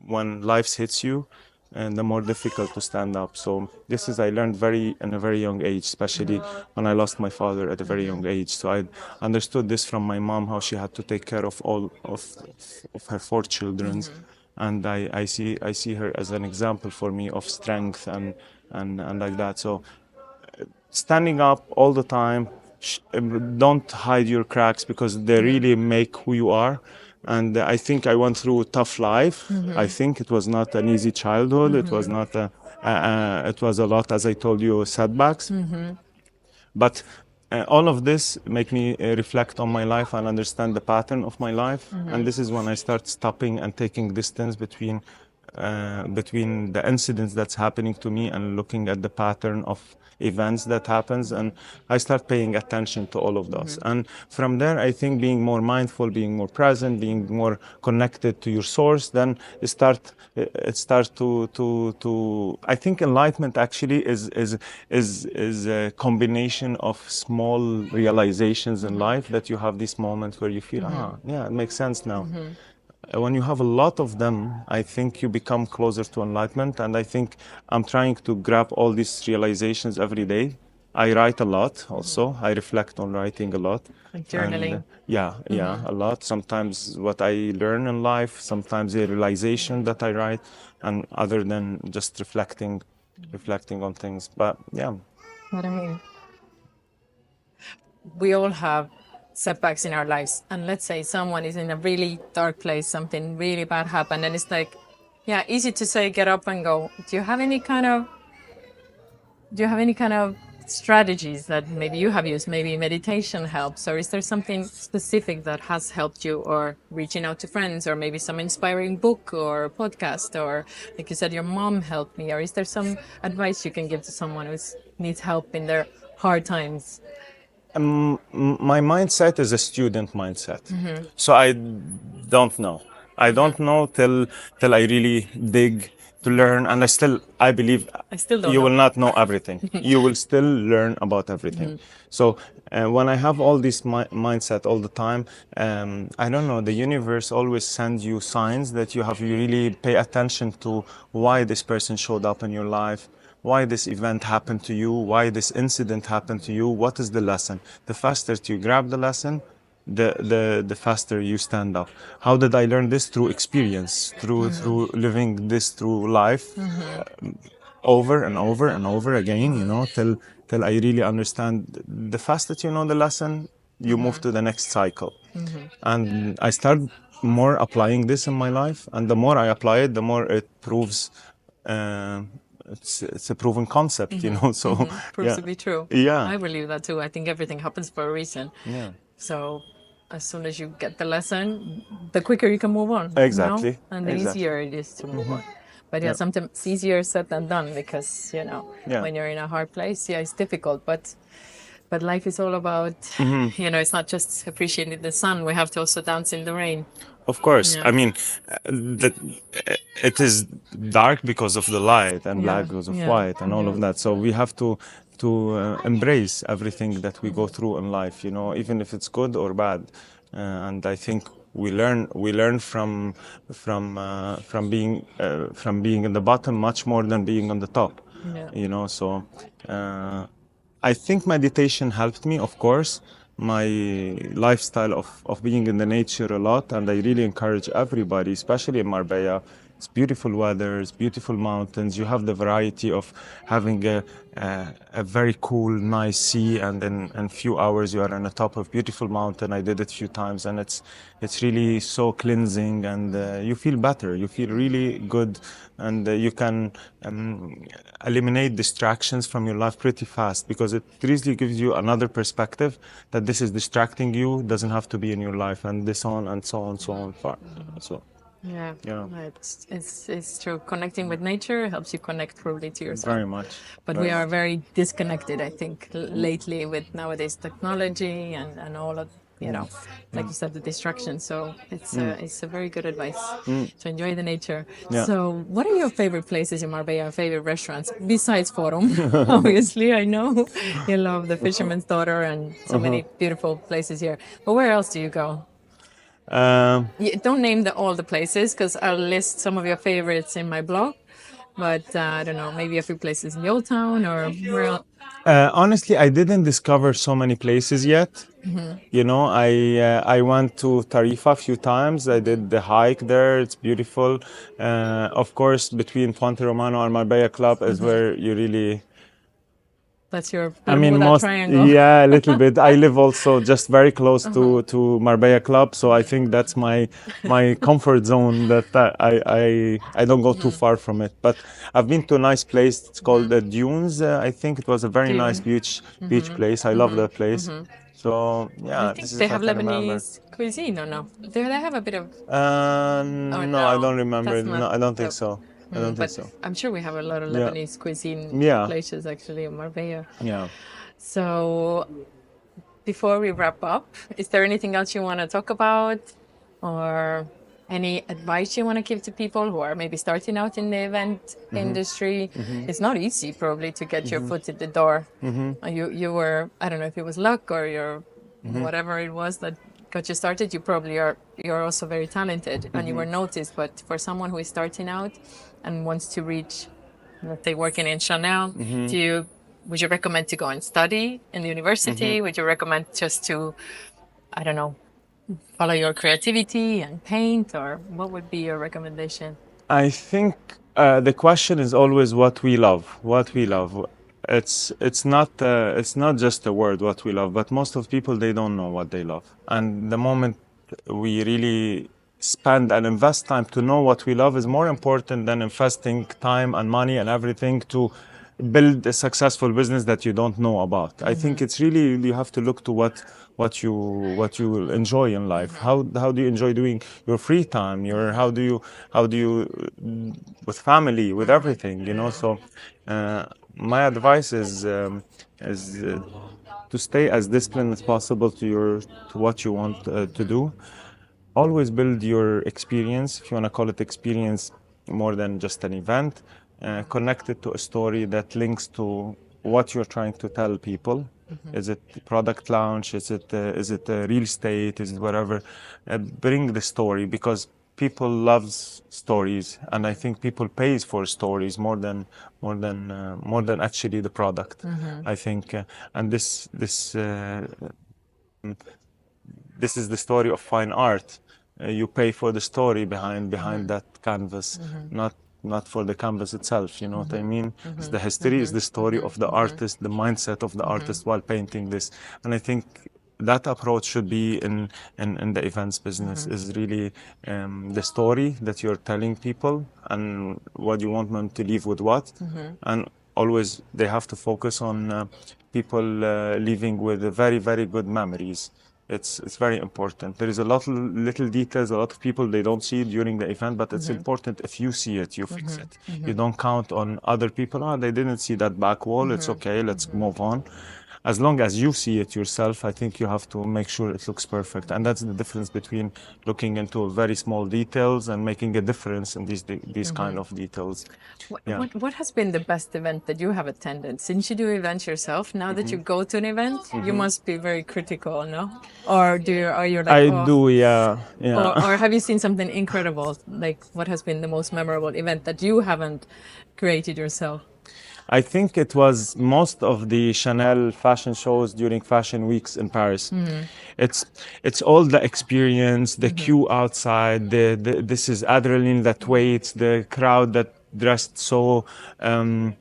[SPEAKER 2] when life hits you, and the more difficult to stand up. So this is I learned in a very young age, especially when I lost my father at a very young age. So I understood this from my mom, how she had to take care of all of her four children, and I see her as an example for me of strength and like that. So standing up all the time, don't hide your cracks, because they really make who you are. And I think I went through a tough life. I think it was not an easy childhood. It was not it was a lot, as I told you, setbacks. But all of this make me reflect on my life and understand the pattern of my life. And this is when I start stopping and taking distance between the incidents that's happening to me, and looking at the pattern of events that happens, and I start paying attention to all of those. And from there, I think being more mindful, being more present, being more connected to your source, then it starts to I think enlightenment actually is a combination of small realizations in life, that you have these moments where you feel yeah, it makes sense now. When you have a lot of them, I think you become closer to enlightenment. And I think I'm trying to grab all these realizations every day. I write a lot also. I reflect on writing a lot.
[SPEAKER 1] Like journaling.
[SPEAKER 2] And, yeah, a lot. Sometimes what I learn in life, sometimes a realization that I write, and other than just reflecting on things. But yeah.
[SPEAKER 1] What I mean, we all have setbacks in our lives. And let's say someone is in a really dark place, something really bad happened, and it's like, yeah, easy to say, get up and go. Do you have any kind of strategies that maybe you have used? Maybe meditation helps, or is there something specific that has helped you, or reaching out to friends, or maybe some inspiring book or podcast, or like you said, your mom helped me, or is there some advice you can give to someone who needs help in their hard times?
[SPEAKER 2] My mindset is a student mindset. So I don't know. I don't know till I really dig to learn, and I believe
[SPEAKER 1] I still don't
[SPEAKER 2] you
[SPEAKER 1] know.
[SPEAKER 2] will not know everything. You will still learn about everything. So when I have all this mindset all the time, I don't know. The universe always sends you signs that you have to really pay attention to why this person showed up in your life, why this event happened to you, why this incident happened to you, what is the lesson. The faster you grab the lesson, the faster you stand up. How did I learn this? Through experience, through living this through life, over and over and over again, till I really understand. The faster you know the lesson, you move to the next cycle. And I start more applying this in my life, and the more I apply it, the more it proves. Uh, it's a proven concept, So
[SPEAKER 1] Proves to be true.
[SPEAKER 2] Yeah.
[SPEAKER 1] I believe that too. I think everything happens for a reason.
[SPEAKER 2] Yeah.
[SPEAKER 1] So as soon as you get the lesson, the quicker you can move on.
[SPEAKER 2] Exactly.
[SPEAKER 1] And the
[SPEAKER 2] Exactly.
[SPEAKER 1] easier it is to move on. But yeah, sometimes it's easier said than done because,
[SPEAKER 2] Yeah.
[SPEAKER 1] when you're in a hard place, it's difficult. But life is all about, it's not just appreciating the sun. We have to also dance in the rain.
[SPEAKER 2] Of course.
[SPEAKER 1] Yeah.
[SPEAKER 2] I mean, it is dark because of the light and black because of white and all of that. So we have to embrace everything that we go through in life, even if it's good or bad. And I think we learn from being in the bottom much more than being on the top.
[SPEAKER 1] Yeah.
[SPEAKER 2] So I think meditation helped me, of course. My lifestyle of being in the nature a lot, and I really encourage everybody, especially in Marbella. It's beautiful weather, it's beautiful mountains. You have the variety of having a very cool, nice sea, and then in a few hours you are on the top of beautiful mountain. I did it a few times, and it's really so cleansing, and you feel better. You feel really good, and you can eliminate distractions from your life pretty fast, because it really gives you another perspective that this is distracting you, doesn't have to be in your life, and this on and so on, so on. So
[SPEAKER 1] Yeah,
[SPEAKER 2] Yeah.
[SPEAKER 1] it's true. Connecting with nature helps you connect truly to yourself.
[SPEAKER 2] very much.
[SPEAKER 1] But we are very disconnected, I think, lately with nowadays technology and all of, like you said, the distractions. So it's a very good advice to enjoy the nature.
[SPEAKER 2] Yeah.
[SPEAKER 1] So what are your favorite places in Marbella, favorite restaurants, besides Forum? Obviously, I know you love the Fisherman's Daughter and so many beautiful places here. But where else do you go? Don't name all the places because I'll list some of your favorites in my blog. But I don't know, maybe a few places in the Old Town or where else?
[SPEAKER 2] Honestly, I didn't discover so many places yet. I went to Tarifa a few times. I did the hike there. It's beautiful. Of course, between Puente Romano and Marbella Club is where you really.
[SPEAKER 1] That's your
[SPEAKER 2] I mean,
[SPEAKER 1] Bermuda Triangle.
[SPEAKER 2] yeah, a little bit. I live also just very close to Marbella Club, so I think that's my comfort zone. That I don't go too far from it. But I've been to a nice place. It's called the Dunes. I think it was a very nice beach place. I love that place. So yeah,
[SPEAKER 1] I think
[SPEAKER 2] this is
[SPEAKER 1] they
[SPEAKER 2] if
[SPEAKER 1] have
[SPEAKER 2] I can remember.
[SPEAKER 1] Lebanese cuisine or no? They have a bit of.
[SPEAKER 2] No, I don't remember.
[SPEAKER 1] that's
[SPEAKER 2] No,
[SPEAKER 1] not
[SPEAKER 2] I don't think
[SPEAKER 1] the-
[SPEAKER 2] so. I don't think
[SPEAKER 1] But
[SPEAKER 2] so.
[SPEAKER 1] I'm sure we have a lot of
[SPEAKER 2] Yeah.
[SPEAKER 1] Lebanese cuisine
[SPEAKER 2] Yeah.
[SPEAKER 1] places actually in Marbella.
[SPEAKER 2] Yeah.
[SPEAKER 1] So before we wrap up, is there anything else you want to talk about or any advice you want to give to people who are maybe starting out in the event industry? It's not easy probably to get your foot in the door. You were, I don't know if it was luck or your whatever it was that got you started. You're also very talented and you were noticed. But for someone who is starting out and wants to reach, let's say, working in Chanel, would you recommend to go and study in the university? Would you recommend just to, I don't know, follow your creativity and paint, or what would be your recommendation?
[SPEAKER 2] I think the question is always what we love. What we love. It's not just a word what we love, but most of people they don't know what they love. And the moment we really spend and invest time to know what we love is more important than investing time and money and everything to build a successful business that you don't know about. I think it's really you have to look to what you enjoy in life. How do you enjoy doing your free time? How do you with family, with everything, So my advice is to stay as disciplined as possible to what you want to do. Always build your experience, if you want to call it experience, more than just an event, connected to a story that links to what you're trying to tell people. Is it product launch? Is it real estate? Is it whatever? Bring the story, because people loves stories, and I think people pays for stories more than actually the product. I think, and this is the story of fine art. You pay for the story behind that canvas, not for the canvas itself. You know what I mean? It's the history, is the story of the artist, the mindset of the artist while painting this. And I think that approach should be in the events business, is really the story that you're telling people and what you want them to leave with what. And always they have to focus on people leaving with very, very good memories. It's very important. There is a lot of little details, a lot of people, they don't see it during the event, but it's important. If you see it, you fix it. You don't count on other people. Oh, they didn't see that back wall. It's okay. Let's move on. As long as you see it yourself, I think you have to make sure it looks perfect. And that's the difference between looking into very small details and making a difference in these kind of details.
[SPEAKER 1] What has been the best event that you have attended? Since you do events yourself, now that you go to an event, you must be very critical, no? Or are you like,
[SPEAKER 2] I do, yeah.
[SPEAKER 1] Or have you seen something incredible? Like, what has been the most memorable event that you haven't created yourself?
[SPEAKER 2] I think it was most of the Chanel fashion shows during fashion weeks in Paris. It's all the experience, the queue outside, this is adrenaline that waits, the crowd that dressed so and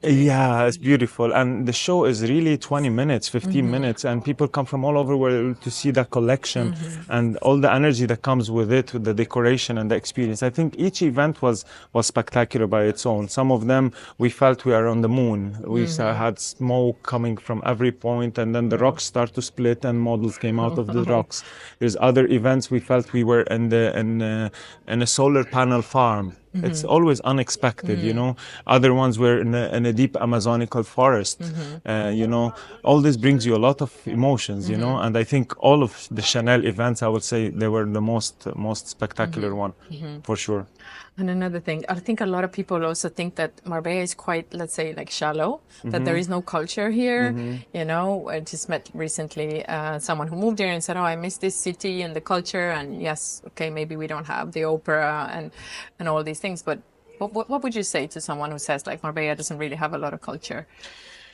[SPEAKER 2] yeah, it's beautiful. And the show is really 20 minutes, 15 minutes, and people come from all over the world to see the collection and all the energy that comes with it, with the decoration and the experience. I think each event was spectacular by its own. Some of them we felt we are on the moon. We had smoke coming from every point, and then the rocks start to split and models came out of the rocks. There's other events we felt we were in a solar panel farm. It's always unexpected, you know. Other ones were in a deep Amazonical forest. You know, all this brings you a lot of emotions, you know. And I think all of the Chanel events, I would say, they were the most spectacular one, for sure.
[SPEAKER 1] And another thing, I think a lot of people also think that Marbella is quite, let's say, like shallow, that there is no culture here. You know, I just met recently someone who moved here and said, oh, I miss this city and the culture. And yes, okay, maybe we don't have the opera and all these things. But what would you say to someone who says like Marbella doesn't really have a lot of culture?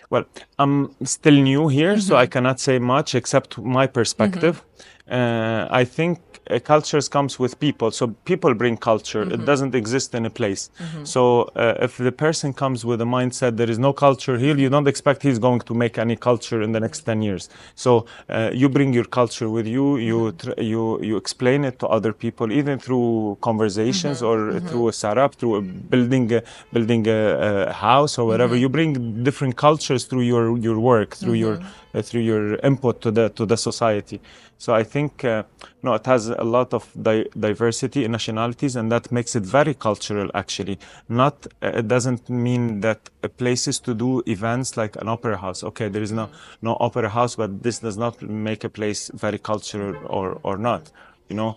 [SPEAKER 2] Well, I'm still new here, so I cannot say much except my perspective. I think cultures comes with people, so people bring culture. It doesn't exist in a place. So if the person comes with a mindset there is no culture here, you don't expect he's going to make any culture in the next 10 years. So you bring your culture with you. You explain it to other people, either through conversations or through a setup, through building a house or whatever. You bring different cultures through your work, through your input to the society. So I think it has a lot of diversity in nationalities, and that makes it very cultural. Actually, it doesn't mean that places to do events like an opera house. Okay, there is no opera house, but this does not make a place very cultural or not. You know,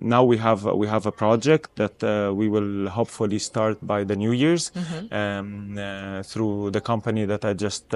[SPEAKER 2] now we have a project that we will hopefully start by the New Year's through the company that I just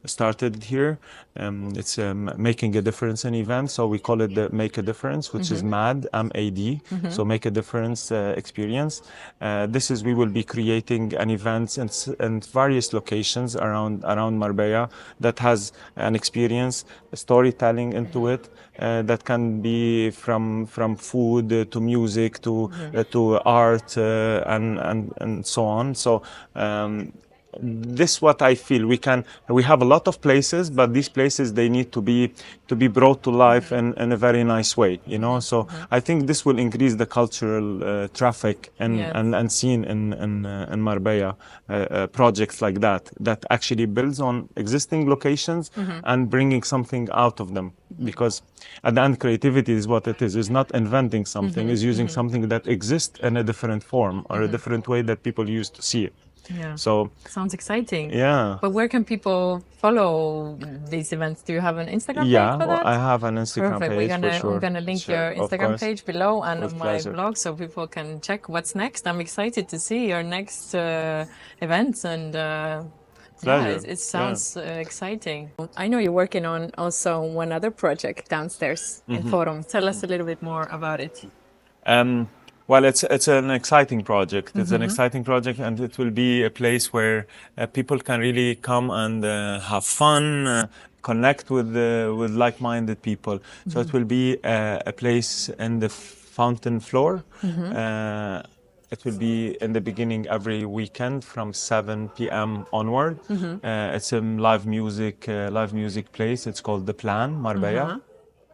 [SPEAKER 2] started here. It's making a difference in events, so we call it the Make a Difference, which is MAD, M-A-D. So Make a Difference experience. We will be creating an event in various locations around Marbella that has an experience, storytelling into it. That can be from food to music to art and so on. So this what I feel we have a lot of places, but these places they need to be brought to life in a very nice way, you know. So I think this will increase the cultural traffic and scene in Marbella. Projects like that actually builds on existing locations and bringing something out of them, because at the end creativity is what it is. It's not inventing something, it's using something that exists in a different form or a different way that people used to see it.
[SPEAKER 1] Yeah.
[SPEAKER 2] So
[SPEAKER 1] sounds exciting.
[SPEAKER 2] Yeah.
[SPEAKER 1] But where can people follow these events? Do you have an Instagram page for that?
[SPEAKER 2] I have an Instagram
[SPEAKER 1] Perfect.
[SPEAKER 2] page for sure.
[SPEAKER 1] I'm gonna link your Instagram page below and on my blog, so people can check what's next. I'm excited to see your next events and. It sounds exciting. I know you're working on also one other project downstairs in Forum. Tell us a little bit more about it.
[SPEAKER 2] Well, it's an exciting project. It's an exciting project, and it will be a place where people can really come and have fun, connect with like-minded people. So it will be a place in the fountain floor. It will be in the beginning every weekend from 7 p.m. onward. It's a live music place. It's called The Plan, Marbella.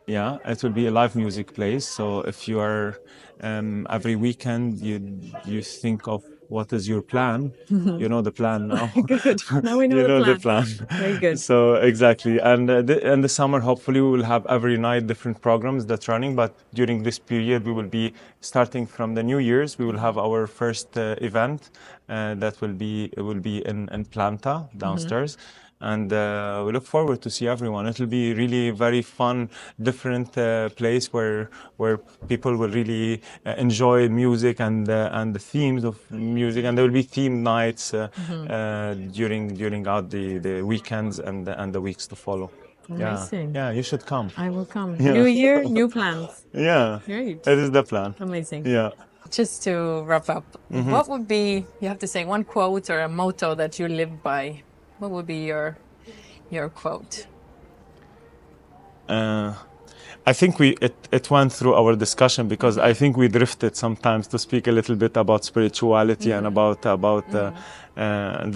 [SPEAKER 2] Yeah, it will be a live music place. So if you are every weekend, you think of what is your plan. You know the plan now.
[SPEAKER 1] Good. Now we know
[SPEAKER 2] You
[SPEAKER 1] the
[SPEAKER 2] know the
[SPEAKER 1] plan.
[SPEAKER 2] plan.
[SPEAKER 1] Very good.
[SPEAKER 2] So exactly, and in the summer, hopefully, we will have every night different programs that's running. But during this period, we will be starting from the New Year's. We will have our first event that will be in Planta downstairs. And we look forward to see everyone. It'll be really very fun, different place where people will really enjoy music and the themes of music. And there will be themed nights during out the weekends and the weeks to follow.
[SPEAKER 1] Amazing.
[SPEAKER 2] Yeah, you should come.
[SPEAKER 1] I will come.
[SPEAKER 2] Yeah.
[SPEAKER 1] New year, new plans.
[SPEAKER 2] Yeah,
[SPEAKER 1] Great.
[SPEAKER 2] it is the plan.
[SPEAKER 1] Amazing.
[SPEAKER 2] Yeah.
[SPEAKER 1] Just to wrap up, what would be, you have to say one quote or a motto that you live by. What would be your quote?
[SPEAKER 2] I think it went through our discussion because I think we drifted sometimes to speak a little bit about spirituality and about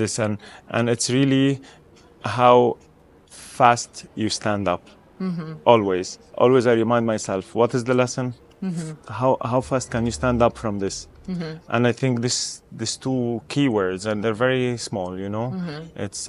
[SPEAKER 2] this and it's really how fast you stand up. Always I remind myself, what is the lesson? How fast can you stand up from this? And I think these two keywords, and they're very small, you know. It's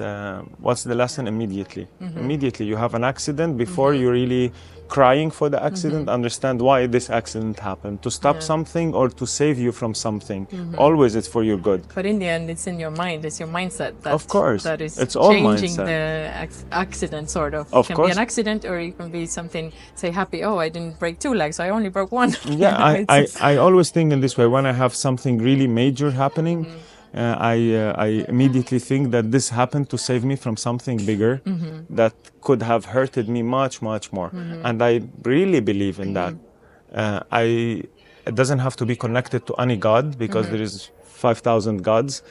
[SPEAKER 2] what's the lesson? Immediately you have an accident before you really crying for the accident, understand why this accident happened, to stop something or to save you from something. Always it's for your good.
[SPEAKER 1] But in the end, it's in your mind. It's your mindset
[SPEAKER 2] Of course.
[SPEAKER 1] that is
[SPEAKER 2] It's all
[SPEAKER 1] changing
[SPEAKER 2] mindset.
[SPEAKER 1] the accident, sort of.
[SPEAKER 2] Of
[SPEAKER 1] It can
[SPEAKER 2] course.
[SPEAKER 1] be an accident, or it can be something, say, happy, oh, I didn't break 2 legs, I only broke 1.
[SPEAKER 2] Yeah, I always think in this way. When I have something really major happening, I immediately think that this happened to save me from something bigger that could have hurted me much more. And I really believe in that. It doesn't have to be connected to any god because there is 5,000 gods.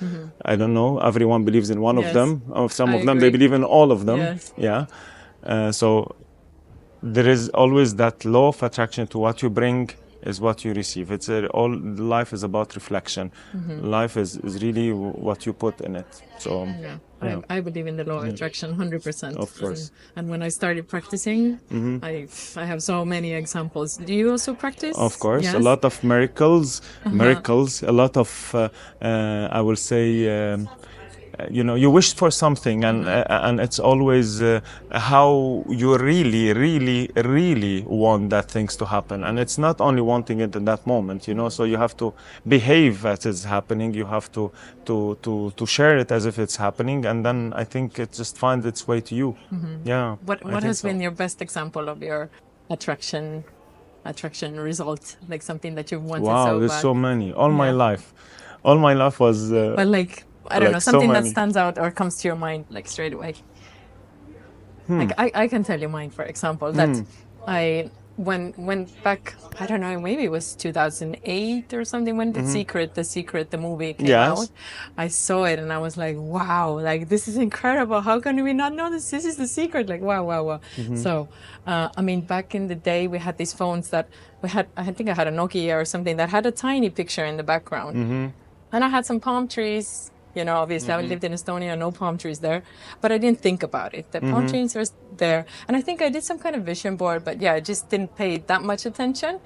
[SPEAKER 2] I don't know. Everyone believes in one of
[SPEAKER 1] Yes.
[SPEAKER 2] them. Or some
[SPEAKER 1] I
[SPEAKER 2] of them
[SPEAKER 1] agree.
[SPEAKER 2] they believe in all of them.
[SPEAKER 1] Yes.
[SPEAKER 2] Yeah. So there is always that law of attraction to what you bring is what you receive. It's all life is about reflection. Life is really what you put in it. So yeah.
[SPEAKER 1] I believe in the law of attraction 100%.
[SPEAKER 2] Of course.
[SPEAKER 1] And when I started practicing, I have so many examples. Do you also practice?
[SPEAKER 2] Of course,
[SPEAKER 1] Yes?
[SPEAKER 2] a lot of miracles, a lot of I will say you know, you wish for something and it's always how you really want that things to happen, and it's not only wanting it in that moment, you know, so you have to behave as it's happening, you have to share it as if it's happening, and then I think it just finds its way to you. Yeah.
[SPEAKER 1] What
[SPEAKER 2] I think
[SPEAKER 1] has
[SPEAKER 2] so.
[SPEAKER 1] been your best example of your attraction result? Like something that you wanted
[SPEAKER 2] Wow,
[SPEAKER 1] so
[SPEAKER 2] there's
[SPEAKER 1] bad?
[SPEAKER 2] so many. All my life was
[SPEAKER 1] But like, I don't
[SPEAKER 2] like
[SPEAKER 1] know,
[SPEAKER 2] so
[SPEAKER 1] something that
[SPEAKER 2] many.
[SPEAKER 1] stands out or comes to your mind like straight away. Like I can tell you mine, for example, that I went back, I don't know, maybe it was 2008 or something when The Secret, the movie came
[SPEAKER 2] Yes.
[SPEAKER 1] out. I saw it and I was like, wow, like this is incredible. How can we not know this? This is The Secret. Like, wow. So, I mean, back in the day, we had these phones that I think I had a Nokia or something that had a tiny picture in the background. And I had some palm trees. You know, obviously I lived in Estonia, no palm trees there, but I didn't think about it. The palm trees were there. And I think I did some kind of vision board, but yeah, I just didn't pay that much attention.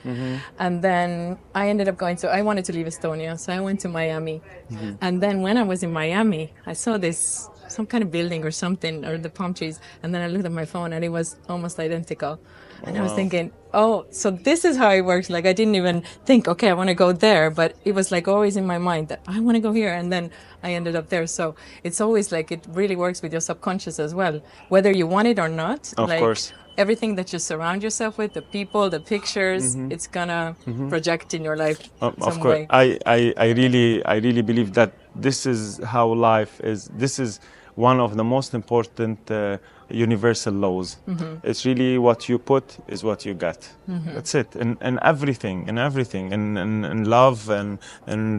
[SPEAKER 1] And then I ended up I wanted to leave Estonia, so I went to Miami. And then when I was in Miami, I saw some kind of building or something, or the palm trees. And then I looked at my phone and it was almost identical. And I was thinking, oh, so this is how it works. Like, I didn't even think, okay, I want to go there. But it was like always in my mind that I want to go here. And then I ended up there. So it's always like it really works with your subconscious as well, whether you want it or not.
[SPEAKER 2] Of
[SPEAKER 1] like,
[SPEAKER 2] course.
[SPEAKER 1] Everything that you surround yourself with, the people, the pictures, it's going to project in your life
[SPEAKER 2] Of
[SPEAKER 1] some
[SPEAKER 2] course,
[SPEAKER 1] way.
[SPEAKER 2] I really believe that this is how life is. This is one of the most important universal laws. It's really what you put is what you get. That's it. And everything, in love and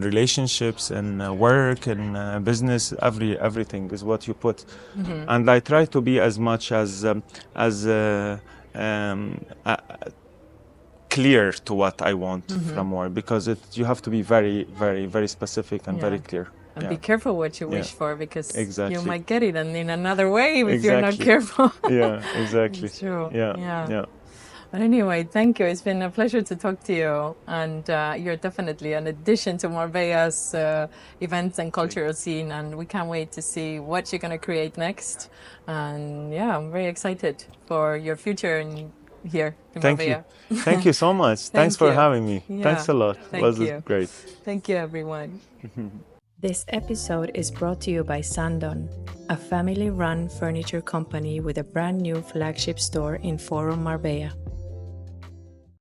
[SPEAKER 2] relationships and work and business, everything is what you put. And I try to be as much as clear to what I want from work, because you have to be very, very, very specific and very clear.
[SPEAKER 1] And be careful what you wish for, because
[SPEAKER 2] Exactly.
[SPEAKER 1] you might get it and in another way if you're not careful.
[SPEAKER 2] Yeah, exactly.
[SPEAKER 1] It's true.
[SPEAKER 2] Yeah.
[SPEAKER 1] But anyway, thank you. It's been a pleasure to talk to you. And you're definitely an addition to Marbella's events and cultural scene. And we can't wait to see what you're going to create next. And yeah, I'm very excited for your future here in Marbella.
[SPEAKER 2] Thank you so much. Thanks for having me.
[SPEAKER 1] Yeah.
[SPEAKER 2] Thanks a lot. It was great.
[SPEAKER 1] Thank you, everyone. This episode is brought to you by Sandon, a family-run furniture company with a brand new flagship store in Forum Marbella.